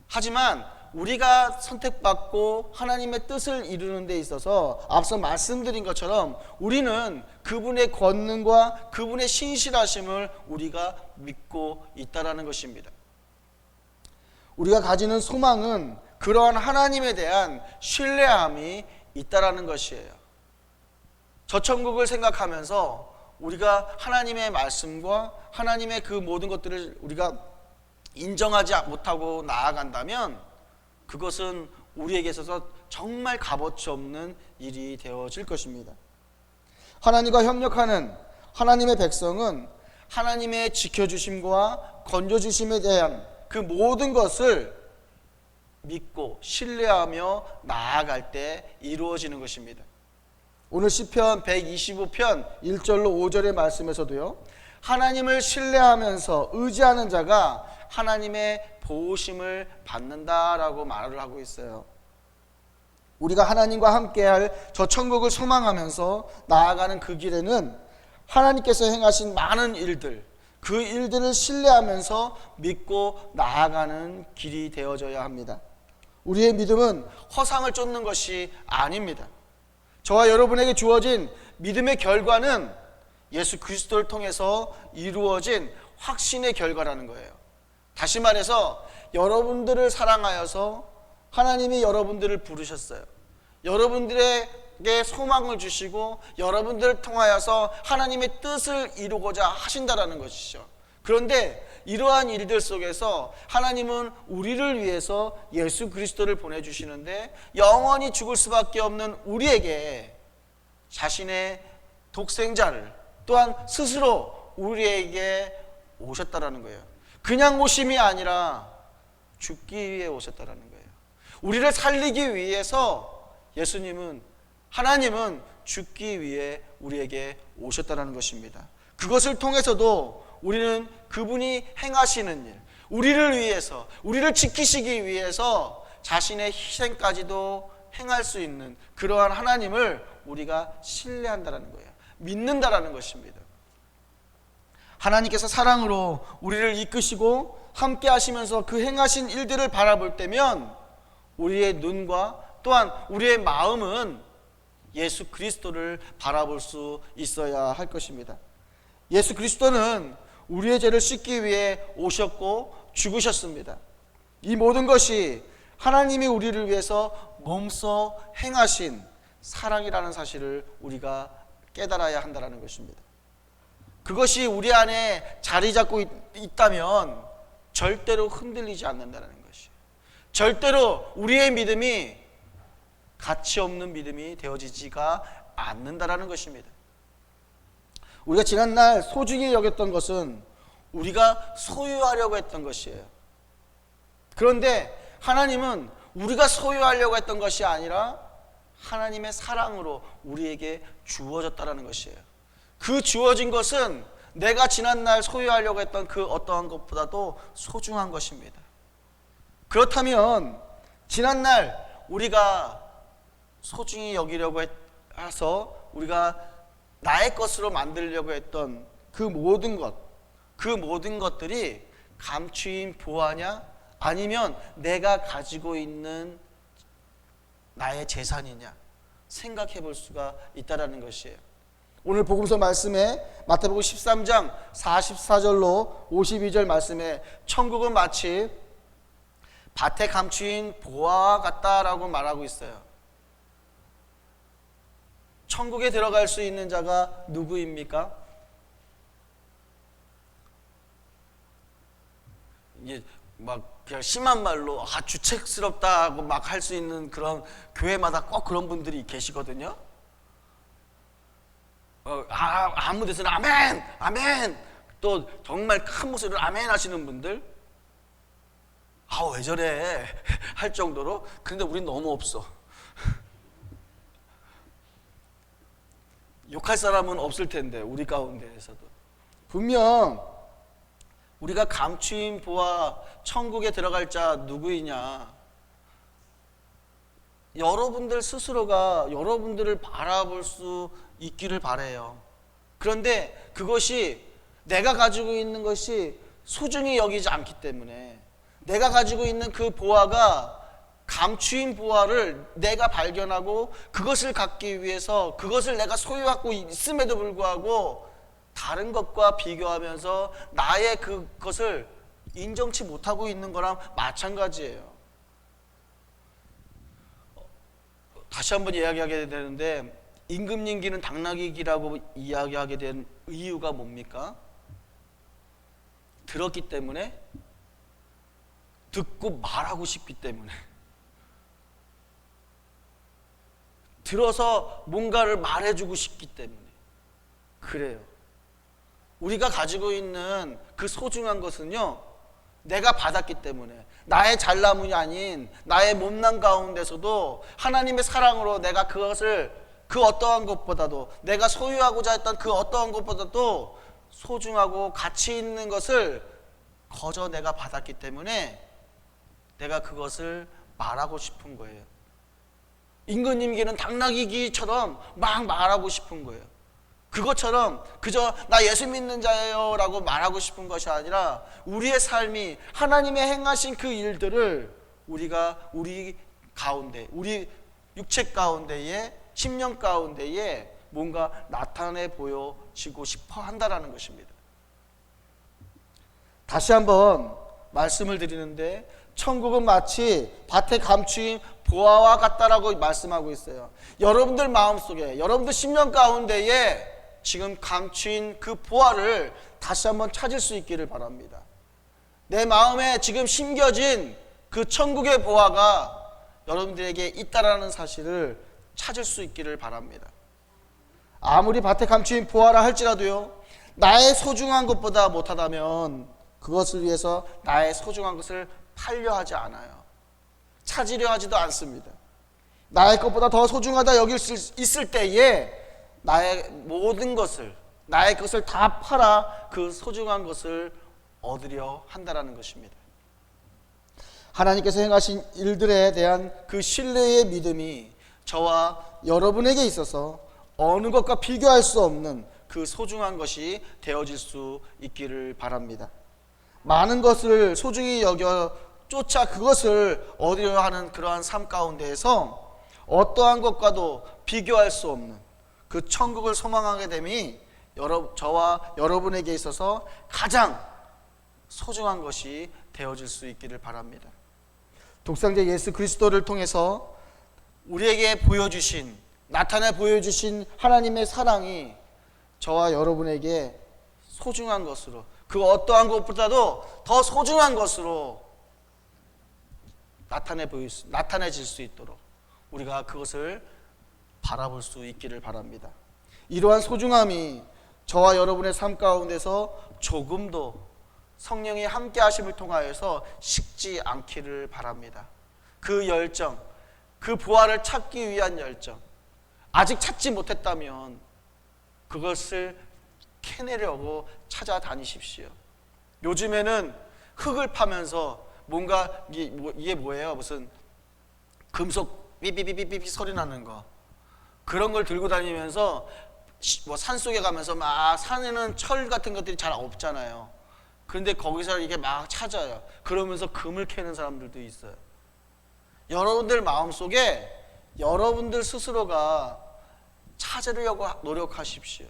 하지만 우리가 선택받고 하나님의 뜻을 이루는 데 있어서 앞서 말씀드린 것처럼 우리는 그분의 권능과 그분의 신실하심을 우리가 믿고 있다라는 것입니다. 우리가 가지는 소망은 그러한 하나님에 대한 신뢰함이 있다라는 것이에요. 저 천국을 생각하면서 우리가 하나님의 말씀과 하나님의 그 모든 것들을 우리가 인정하지 못하고 나아간다면 그것은 우리에게 있어서 정말 값어치 없는 일이 되어질 것입니다. 하나님과 협력하는 하나님의 백성은 하나님의 지켜주심과 건져주심에 대한 그 모든 것을 믿고 신뢰하며 나아갈 때 이루어지는 것입니다. 오늘 시편 125편 1절로 5절의 말씀에서도요, 하나님을 신뢰하면서 의지하는 자가 하나님의 보호심을 받는다라고 말을 하고 있어요. 우리가 하나님과 함께할 저 천국을 소망하면서 나아가는 그 길에는 하나님께서 행하신 많은 일들, 그 일들을 신뢰하면서 믿고 나아가는 길이 되어져야 합니다. 우리의 믿음은 허상을 쫓는 것이 아닙니다. 저와 여러분에게 주어진 믿음의 결과는 예수 그리스도를 통해서 이루어진 확신의 결과라는 거예요. 다시 말해서 여러분들을 사랑하여서 하나님이 여러분들을 부르셨어요. 여러분들에게 소망을 주시고 여러분들을 통하여서 하나님의 뜻을 이루고자 하신다라는 것이죠. 그런데 이러한 일들 속에서 하나님은 우리를 위해서 예수 그리스도를 보내주시는데 영원히 죽을 수밖에 없는 우리에게 자신의 독생자를 또한 스스로 우리에게 오셨다라는 거예요. 그냥 오심이 아니라 죽기 위해 오셨다라는 거예요. 우리를 살리기 위해서 하나님은 죽기 위해 우리에게 오셨다라는 것입니다. 그것을 통해서도 우리는 그분이 행하시는 일, 우리를 위해서, 우리를 지키시기 위해서 자신의 희생까지도 행할 수 있는 그러한 하나님을 우리가 신뢰한다라는 거예요. 믿는다라는 것입니다. 하나님께서 사랑으로 우리를 이끄시고 함께 하시면서 그 행하신 일들을 바라볼 때면 우리의 눈과 또한 우리의 마음은 예수 그리스도를 바라볼 수 있어야 할 것입니다. 예수 그리스도는 우리의 죄를 씻기 위해 오셨고 죽으셨습니다. 이 모든 것이 하나님이 우리를 위해서 몸소 행하신 사랑이라는 사실을 우리가 깨달아야 한다는 것입니다. 그것이 우리 안에 자리 잡고 있다면 절대로 흔들리지 않는다는 것이에요. 절대로 우리의 믿음이 가치 없는 믿음이 되어지지가 않는다라는 것입니다. 우리가 지난날 소중히 여겼던 것은 우리가 소유하려고 했던 것이에요. 그런데 하나님은 우리가 소유하려고 했던 것이 아니라 하나님의 사랑으로 우리에게 주어졌다라는 것이에요. 그 주어진 것은 내가 지난날 소유하려고 했던 그 어떠한 것보다도 소중한 것입니다. 그렇다면 지난날 우리가 소중히 여기려고 해서 우리가 나의 것으로 만들려고 했던 그 모든 것들이 감추인 보화냐 아니면 내가 가지고 있는 나의 재산이냐 생각해 볼 수가 있다는 것이에요. 오늘 복음서 말씀에 마태복음 13장 44절로 52절 말씀에 천국은 마치 밭에 감추인 보화와 같다라고 말하고 있어요. 천국에 들어갈 수 있는 자가 누구입니까? 이게 막 그냥 심한 말로 주책스럽다고 막 할 수 있는 그런 교회마다 꼭 그런 분들이 계시거든요. 아무 데서나 아멘 아멘 또 정말 큰 목소리로 아멘 하시는 분들 왜 저래 할 정도로. 그런데 우린 너무 없어. 욕할 사람은 없을 텐데 우리 가운데에서도 분명 우리가 감추인 보화 천국에 들어갈 자 누구이냐, 여러분들 스스로가 여러분들을 바라볼 수 있기를 바라요. 그런데 그것이 내가 가지고 있는 것이 소중히 여기지 않기 때문에 내가 가지고 있는 그 보화가 감추인 보화를 내가 발견하고 그것을 갖기 위해서 그것을 내가 소유하고 있음에도 불구하고 다른 것과 비교하면서 나의 그것을 인정치 못하고 있는 거랑 마찬가지예요. 다시 한번 이야기하게 되는데 임금님기는 당나귀기라고 이야기하게 된 이유가 뭡니까? 들었기 때문에, 듣고 말하고 싶기 때문에, 들어서 뭔가를 말해주고 싶기 때문에 그래요. 우리가 가지고 있는 그 소중한 것은요, 내가 받았기 때문에 나의 잘나문이 아닌 나의 못난 가운데서도 하나님의 사랑으로 내가 그것을 그 어떠한 것보다도 내가 소유하고자 했던 그 어떠한 것보다도 소중하고 가치 있는 것을 거저 내가 받았기 때문에 내가 그것을 말하고 싶은 거예요. 임금님께는 당나귀기처럼 막 말하고 싶은 거예요. 그것처럼 그저 나 예수 믿는 자예요 라고 말하고 싶은 것이 아니라 우리의 삶이 하나님의 행하신 그 일들을 우리가 우리 가운데, 우리 육체 가운데에, 심령 가운데에 뭔가 나타내 보여지고 싶어 한다라는 것입니다. 다시 한번 말씀을 드리는데 천국은 마치 밭에 감추인 보화와 같다라고 말씀하고 있어요. 여러분들 마음속에, 여러분들 심령 가운데에 지금 감추인 그 보화를 다시 한번 찾을 수 있기를 바랍니다. 내 마음에 지금 심겨진 그 천국의 보화가 여러분들에게 있다라는 사실을 찾을 수 있기를 바랍니다. 아무리 밭에 감추인 보화라 할지라도요, 나의 소중한 것보다 못하다면 그것을 위해서 나의 소중한 것을 팔려 하지 않아요. 찾으려 하지도 않습니다. 나의 것보다 더 소중하다 여길 수 있을 때에 나의 모든 것을, 나의 것을 다 팔아 그 소중한 것을 얻으려 한다라는 것입니다. 하나님께서 행하신 일들에 대한 그 신뢰의 믿음이 저와 여러분에게 있어서 어느 것과 비교할 수 없는 그 소중한 것이 되어질 수 있기를 바랍니다. 많은 것을 소중히 여겨 쫓아 그것을 얻으려 하는 그러한 삶 가운데에서 어떠한 것과도 비교할 수 없는 그 천국을 소망하게 됨이 저와 여러분에게 있어서 가장 소중한 것이 되어질 수 있기를 바랍니다. 독생자 예수 그리스도를 통해서 우리에게 나타내 보여주신 하나님의 사랑이 저와 여러분에게 소중한 것으로, 그 어떠한 것보다도 더 소중한 것으로 나타내질 수 있도록 우리가 그것을 바라볼 수 있기를 바랍니다. 이러한 소중함이 저와 여러분의 삶 가운데서 조금도 성령이 함께 하심을 통하여서 식지 않기를 바랍니다. 그 열정, 그 부활을 찾기 위한 열정, 아직 찾지 못했다면 그것을 캐내려고 찾아다니십시오. 요즘에는 흙을 파면서 뭔가 이게 뭐예요? 무슨 금속 삐삐삐삐삐 소리 나는 거, 그런 걸 들고 다니면서 뭐 산속에 가면서 막, 산에는 철 같은 것들이 잘 없잖아요. 그런데 거기서 이게 막 찾아요. 그러면서 금을 캐는 사람들도 있어요. 여러분들 마음속에 여러분들 스스로가 찾으려고 노력하십시오.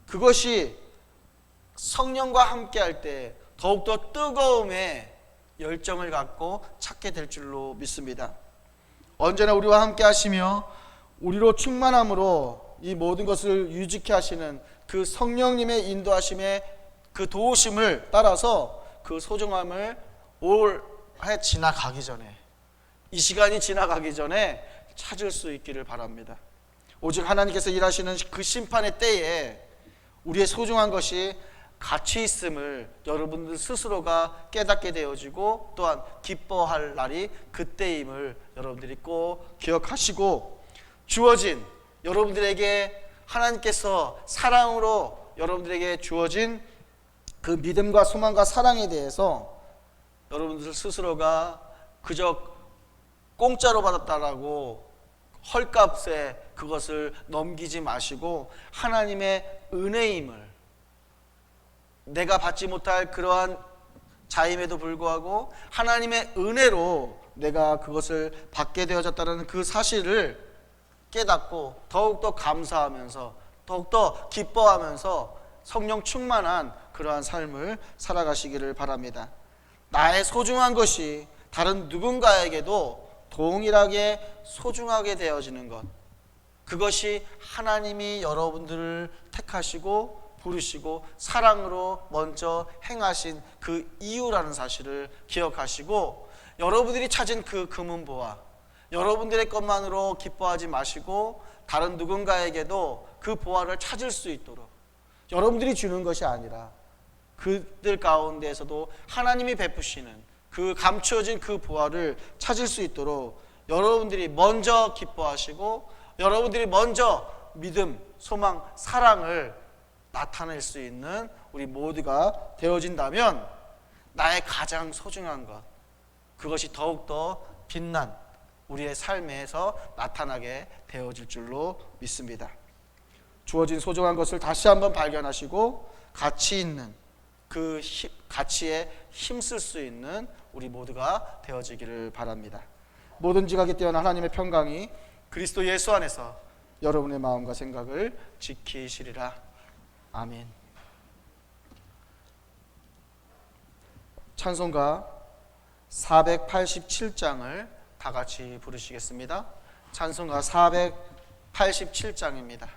그것이 성령과 함께 할 때 더욱더 뜨거움의 열정을 갖고 찾게 될 줄로 믿습니다. 언제나 우리와 함께 하시며 우리로 충만함으로 이 모든 것을 유지케 하시는 그 성령님의 인도하심의 그 도우심을 따라서 그 소중함을 올해 지나가기 전에, 이 시간이 지나가기 전에 찾을 수 있기를 바랍니다. 오직 하나님께서 일하시는 그 심판의 때에 우리의 소중한 것이 가치 있음을 여러분들 스스로가 깨닫게 되어지고 또한 기뻐할 날이 그때임을 여러분들이 꼭 기억하시고, 주어진 여러분들에게 하나님께서 사랑으로 여러분들에게 주어진 그 믿음과 소망과 사랑에 대해서 여러분들 스스로가 그저 공짜로 받았다라고 헐값에 그것을 넘기지 마시고, 하나님의 은혜임을, 내가 받지 못할 그러한 자임에도 불구하고 하나님의 은혜로 내가 그것을 받게 되어졌다는 그 사실을 깨닫고 더욱더 감사하면서 더욱더 기뻐하면서 성령 충만한 그러한 삶을 살아가시기를 바랍니다. 나의 소중한 것이 다른 누군가에게도 동일하게 소중하게 되어지는 것, 그것이 하나님이 여러분들을 택하시고 부르시고 사랑으로 먼저 행하신 그 이유라는 사실을 기억하시고, 여러분들이 찾은 그 금은보화, 여러분들의 것만으로 기뻐하지 마시고 다른 누군가에게도 그 보화를 찾을 수 있도록, 여러분들이 주는 것이 아니라 그들 가운데에서도 하나님이 베푸시는 그 감추어진 그 보화를 찾을 수 있도록 여러분들이 먼저 기뻐하시고 여러분들이 먼저 믿음, 소망, 사랑을 나타낼 수 있는 우리 모두가 되어진다면 나의 가장 소중한 것, 그것이 더욱더 빛난 우리의 삶에서 나타나게 되어질 줄로 믿습니다. 주어진 소중한 것을 다시 한번 발견하시고 가치 있는 그 가치에 힘쓸 수 있는 우리 모두가 되어지기를 바랍니다. 모든 지각에 뛰어난 하나님의 평강이 그리스도 예수 안에서 여러분의 마음과 생각을 지키시리라. 아멘. 찬송가 487장을 다 같이 부르시겠습니다. 찬송가 487장입니다.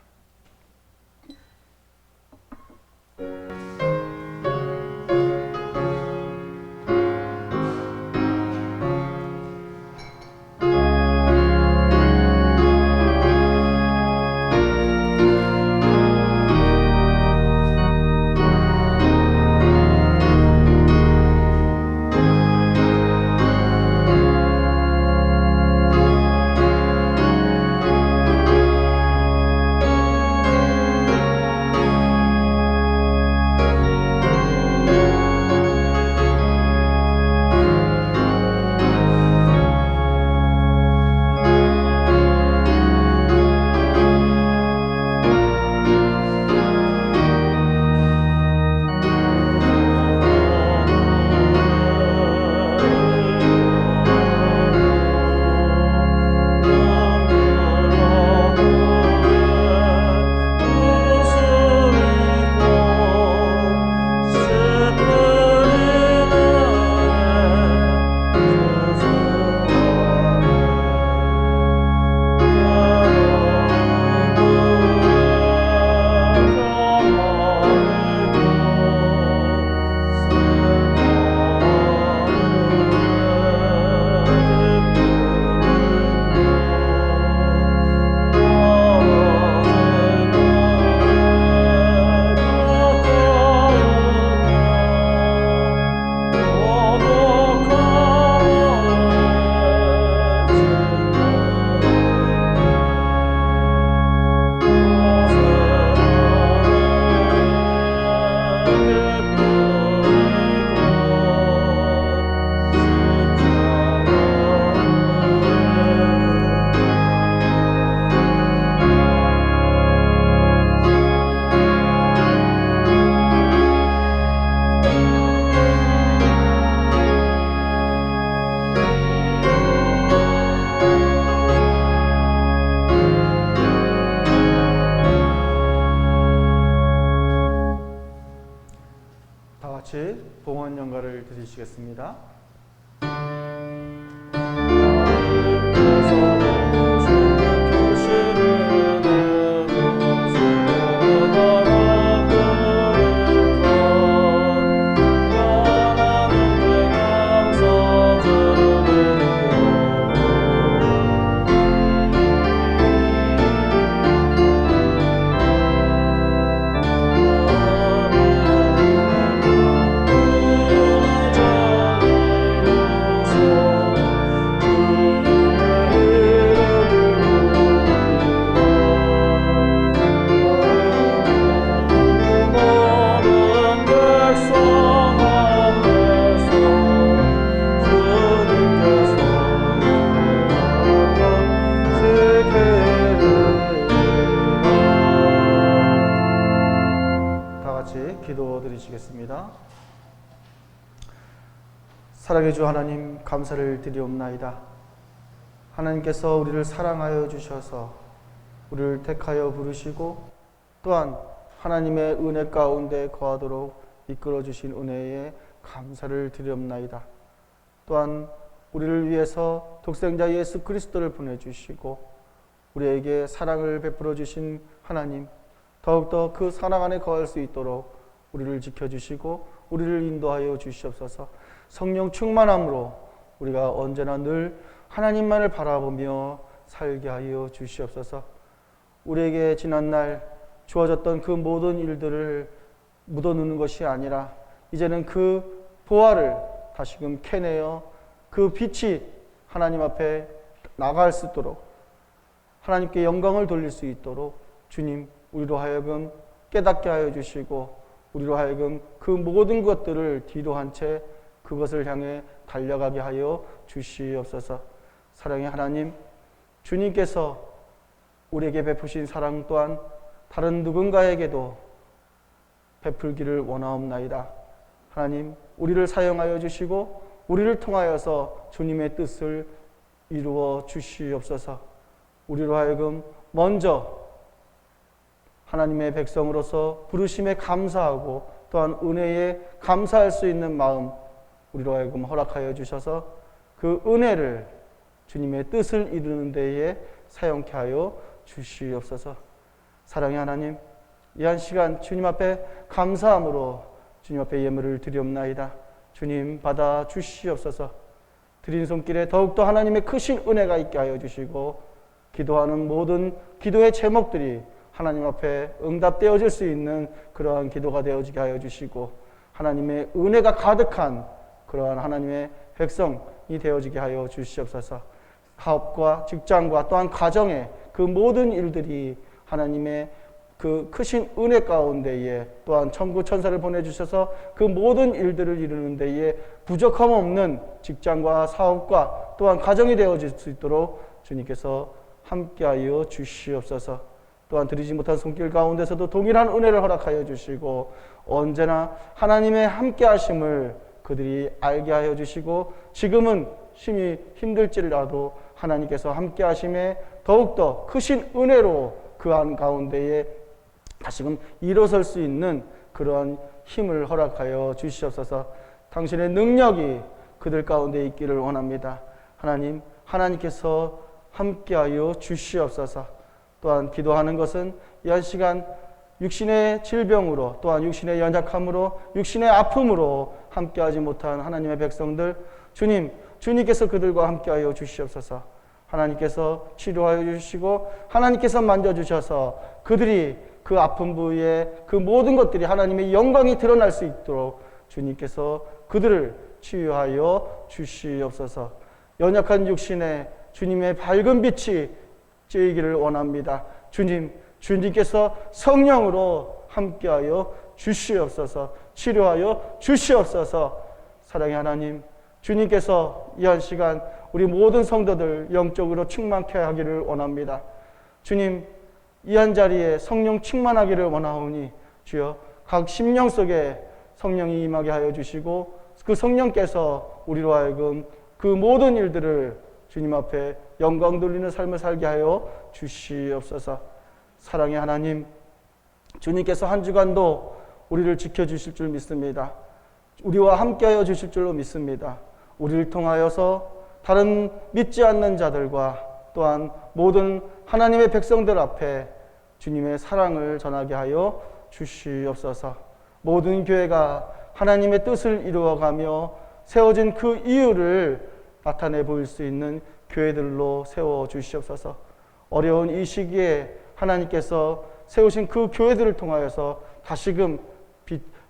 사랑의 주 하나님 감사를 드리옵나이다. 하나님께서 우리를 사랑하여 주셔서 우리를 택하여 부르시고 또한 하나님의 은혜 가운데 거하도록 이끌어 주신 은혜에 감사를 드리옵나이다. 또한 우리를 위해서 독생자 예수 그리스도를 보내주시고 우리에게 사랑을 베풀어 주신 하나님, 더욱더 그 사랑 안에 거할 수 있도록 우리를 지켜주시고 우리를 인도하여 주시옵소서. 성령 충만함으로 우리가 언제나 늘 하나님만을 바라보며 살게 하여 주시옵소서. 우리에게 지난날 주어졌던 그 모든 일들을 묻어놓는 것이 아니라 이제는 그 보화를 다시금 캐내어 그 빛이 하나님 앞에 나갈 수 있도록 하나님께 영광을 돌릴 수 있도록 주님 우리로 하여금 깨닫게 하여 주시고 우리로 하여금 그 모든 것들을 뒤로 한 채 그것을 향해 달려가게 하여 주시옵소서. 사랑의 하나님, 주님께서 우리에게 베푸신 사랑 또한 다른 누군가에게도 베풀기를 원하옵나이다. 하나님, 우리를 사용하여 주시고 우리를 통하여서 주님의 뜻을 이루어 주시옵소서. 우리로 하여금 먼저 하나님의 백성으로서 부르심에 감사하고 또한 은혜에 감사할 수 있는 마음 우리로 하여금 허락하여 주셔서 그 은혜를 주님의 뜻을 이루는 데에 사용케 하여 주시옵소서. 사랑의 하나님, 이 한 시간 주님 앞에 감사함으로 주님 앞에 예물을 드리옵나이다. 주님 받아 주시옵소서. 드린 손길에 더욱더 하나님의 크신 은혜가 있게 하여 주시고 기도하는 모든 기도의 제목들이 하나님 앞에 응답되어질 수 있는 그러한 기도가 되어지게 하여 주시고 하나님의 은혜가 가득한 그러한 하나님의 백성이 되어지게 하여 주시옵소서. 사업과 직장과 또한 가정의 그 모든 일들이 하나님의 그 크신 은혜 가운데에 또한 천구 천사를 보내주셔서 그 모든 일들을 이루는 데에 부족함 없는 직장과 사업과 또한 가정이 되어질 수 있도록 주님께서 함께하여 주시옵소서. 또한 드리지 못한 손길 가운데서도 동일한 은혜를 허락하여 주시고 언제나 하나님의 함께하심을 그들이 알게 하여 주시고 지금은 심히 힘들지라도 하나님께서 함께하심에 더욱더 크신 은혜로 그 안 가운데에 다시금 일어설 수 있는 그러한 힘을 허락하여 주시옵소서. 당신의 능력이 그들 가운데 있기를 원합니다. 하나님, 하나님께서 함께하여 주시옵소서. 또한 기도하는 것은 이 한 시간 육신의 질병으로 또한 육신의 연약함으로 육신의 아픔으로 함께하지 못한 하나님의 백성들 주님께서 그들과 함께하여 주시옵소서. 하나님께서 치료하여 주시고 하나님께서 만져주셔서 그들이 그 아픈 부위에 그 모든 것들이 하나님의 영광이 드러날 수 있도록 주님께서 그들을 치유하여 주시옵소서. 연약한 육신에 주님의 밝은 빛이 쬐이기를 원합니다. 주님께서 성령으로 함께하여 주시옵소서. 치료하여 주시옵소서. 사랑의 하나님, 주님께서 이 한 시간 우리 모든 성도들 영적으로 충만케 하기를 원합니다. 주님, 이 한 자리에 성령 충만하기를 원하오니 주여 각 심령 속에 성령이 임하게 하여 주시고 그 성령께서 우리로 하여금 그 모든 일들을 주님 앞에 영광 돌리는 삶을 살게 하여 주시옵소서. 사랑의 하나님, 주님께서 한 주간도 우리를 지켜주실 줄 믿습니다. 우리와 함께하여 주실 줄로 믿습니다. 우리를 통하여서 다른 믿지 않는 자들과 또한 모든 하나님의 백성들 앞에 주님의 사랑을 전하게 하여 주시옵소서. 모든 교회가 하나님의 뜻을 이루어가며 세워진 그 이유를 나타내 보일 수 있는 교회들로 세워 주시옵소서. 어려운 이 시기에 하나님께서 세우신 그 교회들을 통하여서 다시금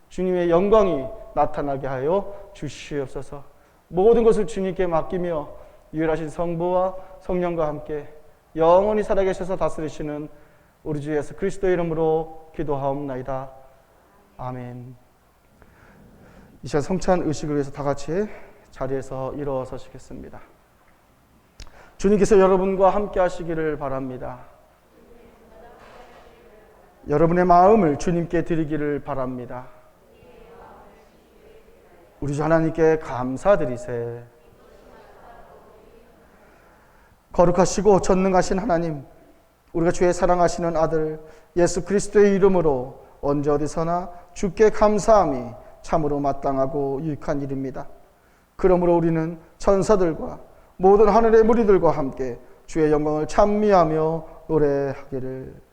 주님의 영광이 나타나게 하여 주시옵소서. 모든 것을 주님께 맡기며 유일하신 성부와 성령과 함께 영원히 살아계셔서 다스리시는 우리 주 예수 그리스도의 이름으로 기도하옵나이다. 아멘. 이 시간 성찬 의식을 위해서 다 같이 자리에서 일어서시겠습니다. 주님께서 여러분과 함께 하시기를 바랍니다. 여러분의 마음을 주님께 드리기를 바랍니다. 우리 주 하나님께 감사드리세. 거룩하시고 전능하신 하나님, 우리가 주의 사랑하시는 아들 예수 그리스도의 이름으로 언제 어디서나 주께 감사함이 참으로 마땅하고 유익한 일입니다. 그러므로 우리는 천사들과 모든 하늘의 무리들과 함께 주의 영광을 찬미하며 노래하기를.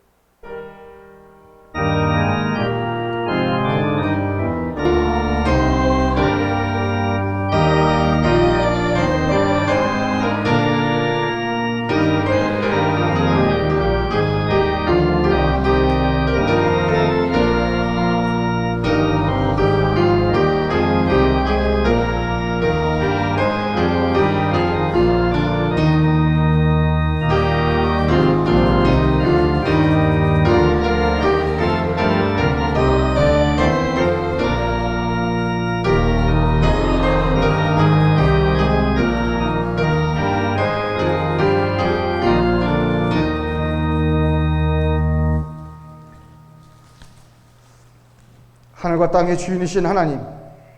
하늘과 땅의 주인이신 하나님,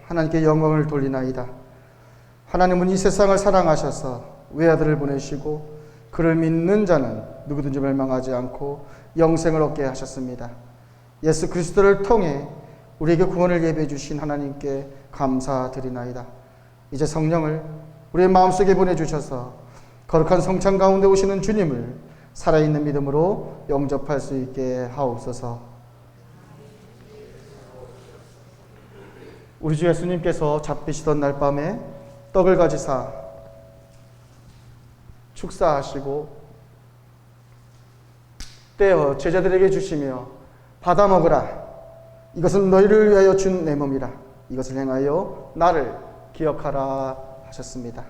하나님께 영광을 돌리나이다. 하나님은 이 세상을 사랑하셔서 외아들을 보내시고 그를 믿는 자는 누구든지 멸망하지 않고 영생을 얻게 하셨습니다. 예수 그리스도를 통해 우리에게 구원을 예배해 주신 하나님께 감사드리나이다. 이제 성령을 우리의 마음속에 보내주셔서 거룩한 성찬 가운데 오시는 주님을 살아있는 믿음으로 영접할 수 있게 하옵소서. 우리 주 예수님께서 잡히시던 날 밤에 떡을 가지사 축사하시고 떼어 제자들에게 주시며 받아 먹으라. 이것은 너희를 위하여 준 내 몸이라. 이것을 행하여 나를 기억하라 하셨습니다.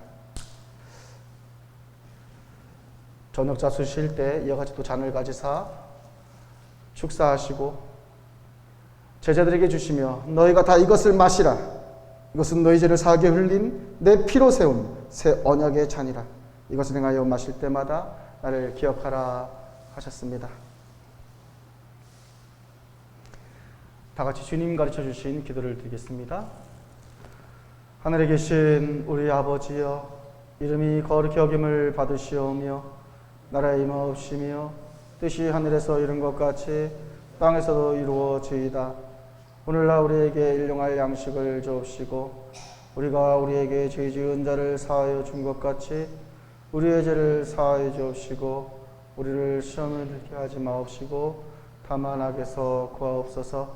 저녁 자수실 때 이와 같이 또 잔을 가지사 축사하시고 제자들에게 주시며 너희가 다 이것을 마시라. 이것은 너희 죄를 사하게 흘린 내 피로 세운 새 언약의 잔이라. 이것을 행하여 마실 때마다 나를 기억하라 하셨습니다. 다 같이 주님 가르쳐 주신 기도를 드리겠습니다. 하늘에 계신 우리 아버지여, 이름이 거룩히 여김을 받으시오며 나라의 임하옵시며 뜻이 하늘에서 이룬 것 같이 땅에서도 이루어지이다. 오늘날 우리에게 일용할 양식을 주옵시고 우리가 우리에게 죄 지은 자를 사하여 준 것 같이 우리의 죄를 사하여 주옵시고 우리를 시험에 들게 하지 마옵시고 다만 악에서 구하옵소서.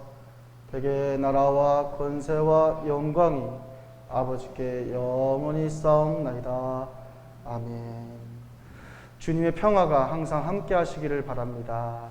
대개 나라와 권세와 영광이 아버지께 영원히 싸움나이다. 아멘. 주님의 평화가 항상 함께 하시기를 바랍니다.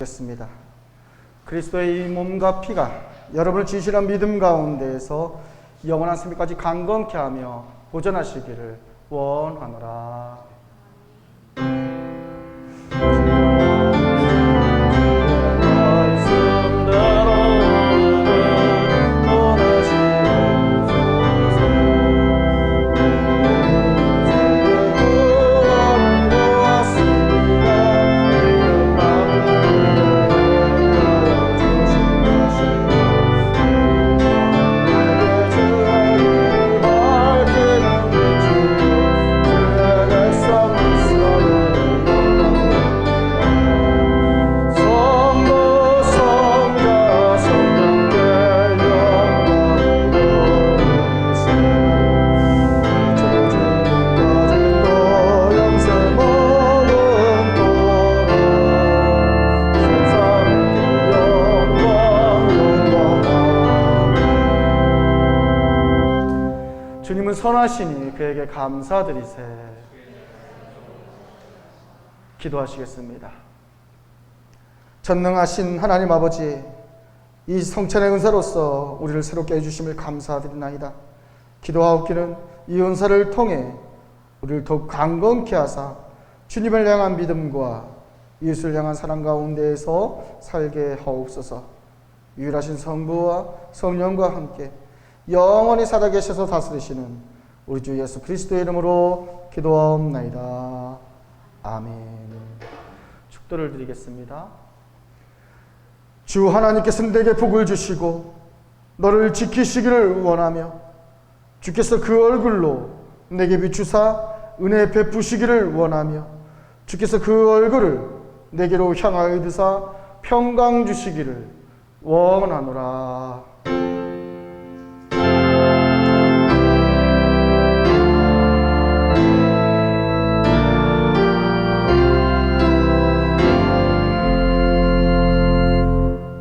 겠습니다. 그리스도의 이 몸과 피가 여러분을 진실한 믿음 가운데에서 영원한 생명까지 강건케 하며 보존하시기를 원하노라. 주님은 선하시니 그에게 감사드리세. 기도하시겠습니다. 전능하신 하나님 아버지, 이 성찬의 은사로서 우리를 새롭게 해주심을 감사드리나이다. 기도하옵기는 이 은사를 통해 우리를 더욱 강건케 하사 주님을 향한 믿음과 예수를 향한 사랑 가운데에서 살게 하옵소서. 유일하신 성부와 성령과 함께 영원히 살아계셔서 다스리시는 우리 주 예수 그리스도의 이름으로 기도하옵나이다. 아멘. 축도를 드리겠습니다. 주 하나님께서는 내게 복을 주시고 너를 지키시기를 원하며 주께서 그 얼굴로 내게 비추사 은혜 베푸시기를 원하며 주께서 그 얼굴을 내게로 향하여 드사 평강 주시기를 원하노라.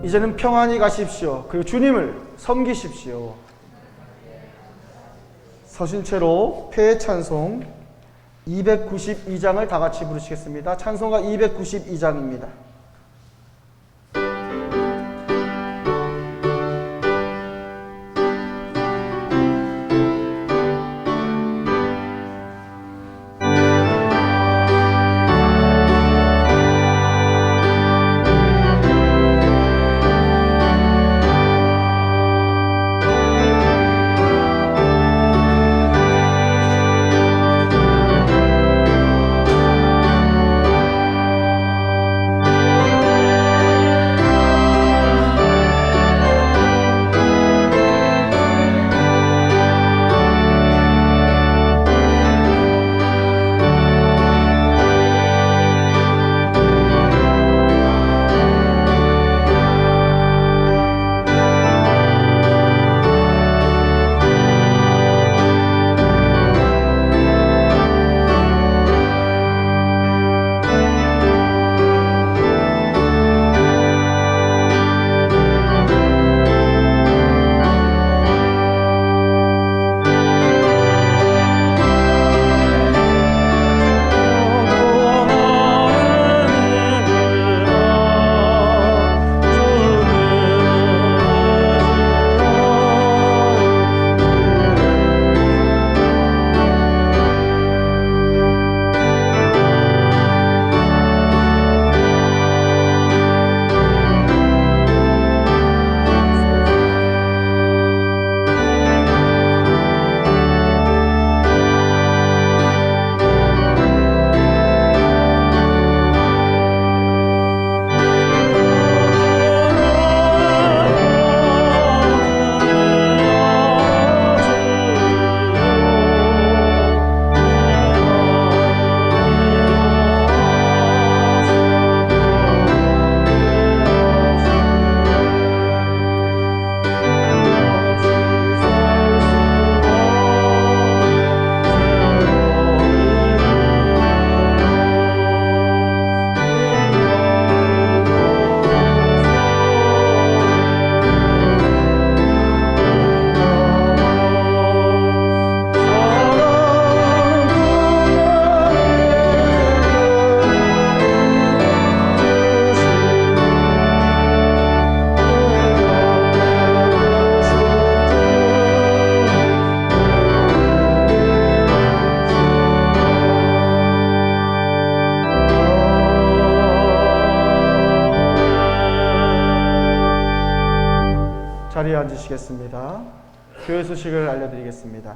이제는 평안히 가십시오. 그리고 주님을 섬기십시오. 서신 채로 폐 찬송 292장을 다 같이 부르시겠습니다. 찬송가 292장입니다. 마치겠습니다. 교회 소식을 알려드리겠습니다.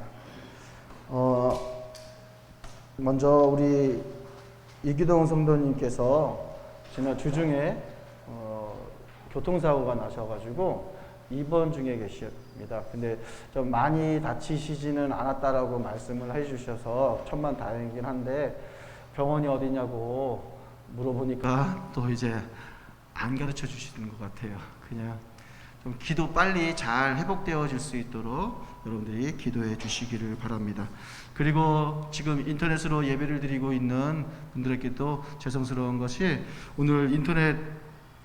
먼저 우리 이기동 성도님께서 지난 주중에 교통사고가 나셔가지고 입원 중에 계십니다. 근데 좀 많이 다치시지는 않았다라고 말씀을 해주셔서 천만다행이긴 한데 병원이 어디냐고 물어보니까 또 이제 안 가르쳐 주시는 것 같아요. 그냥 좀 기도 빨리 잘 회복되어질 수 있도록 여러분들이 기도해 주시기를 바랍니다. 그리고 지금 인터넷으로 예배를 드리고 있는 분들에게도 죄송스러운 것이 오늘 인터넷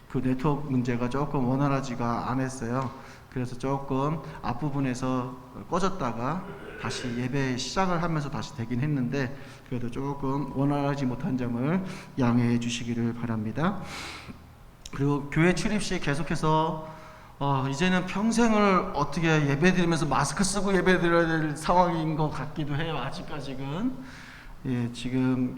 그 네트워크 문제가 조금 원활하지가 않았어요. 그래서 조금 앞부분에서 꺼졌다가 다시 예배 시작을 하면서 다시 되긴 했는데 그래도 조금 원활하지 못한 점을 양해해 주시기를 바랍니다. 그리고 교회 출입 시 계속해서 이제는 평생을 어떻게 예배 드리면서 마스크 쓰고 예배 드려야 될 상황인 것 같기도 해요. 아직까지는. 예, 지금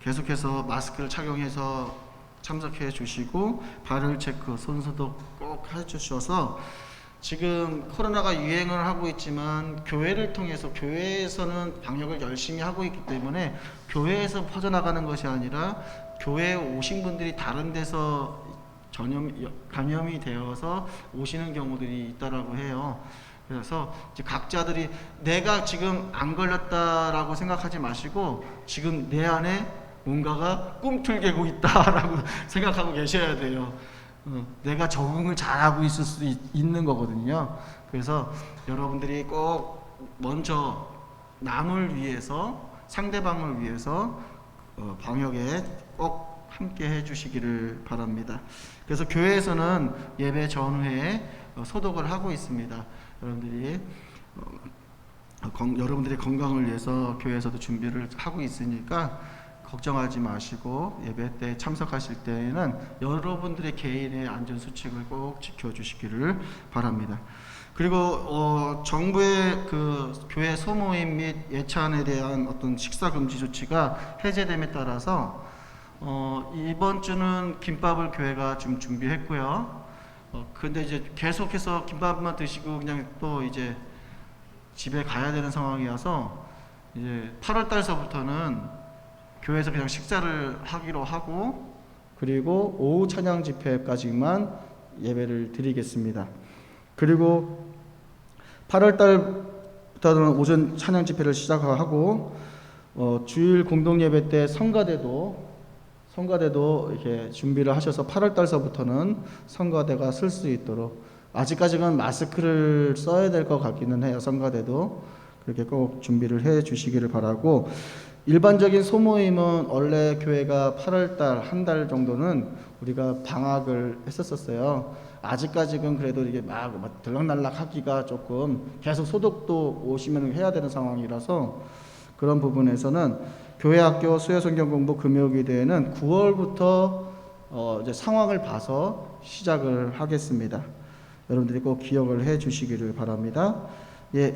계속해서 마스크를 착용해서 참석해 주시고 발열 체크, 손 소독 꼭 해주셔서 지금 코로나가 유행을 하고 있지만 교회를 통해서 교회에서는 방역을 열심히 하고 있기 때문에 교회에서 퍼져나가는 것이 아니라 교회에 오신 분들이 다른 데서 감염이 되어서 오시는 경우들이 있다라고 해요. 그래서 이제 각자들이 내가 지금 안 걸렸다라고 생각하지 마시고 지금 내 안에 뭔가가 꿈틀개고 있다라고 생각하고 계셔야 돼요. 내가 적응을 잘하고 있을 수 있는 거거든요. 그래서 여러분들이 꼭 먼저 남을 위해서 상대방을 위해서 방역에 꼭 함께 해주시기를 바랍니다. 그래서 교회에서는 예배 전후에 소독을 하고 있습니다. 여러분들이 여러분들의 건강을 위해서 교회에서도 준비를 하고 있으니까 걱정하지 마시고 예배 때 참석하실 때에는 여러분들의 개인의 안전 수칙을 꼭 지켜주시기를 바랍니다. 그리고 정부의 그 교회 소모임 및 예찬에 대한 어떤 식사 금지 조치가 해제됨에 따라서 이번 주는 김밥을 교회가 좀 준비했고요. 근데 이제 계속해서 김밥만 드시고 그냥 또 이제 집에 가야 되는 상황이어서 이제 8월 달서부터는 교회에서 그냥 식사를 하기로 하고 그리고 오후 찬양 집회까지만 예배를 드리겠습니다. 그리고 8월 달부터는 오전 찬양 집회를 시작하고 주일 공동 예배 때 성가대도 이렇게 준비를 하셔서 8월 달서부터는 성가대가 쓸 수 있도록 아직까지는 마스크를 써야 될 것 같기는 해요. 성가대도 그렇게 꼭 준비를 해 주시기를 바라고 일반적인 소모임은 원래 교회가 8월 달 한 달 정도는 우리가 방학을 했었어요. 아직까지는 그래도 이게 막 들락날락 하기가 조금 계속 소독도 오시면 해야 되는 상황이라서 그런 부분에서는 교회 학교 수요 성경 공부 금요기도회는 9월부터 이제 상황을 봐서 시작을 하겠습니다. 여러분들이 꼭 기억을 해 주시기를 바랍니다. 예.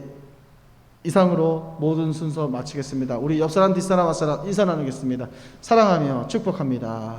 이상으로 모든 순서 마치겠습니다. 우리 옆사람 뒷사람 앞사람 인사 나누겠습니다. 사랑하며 축복합니다.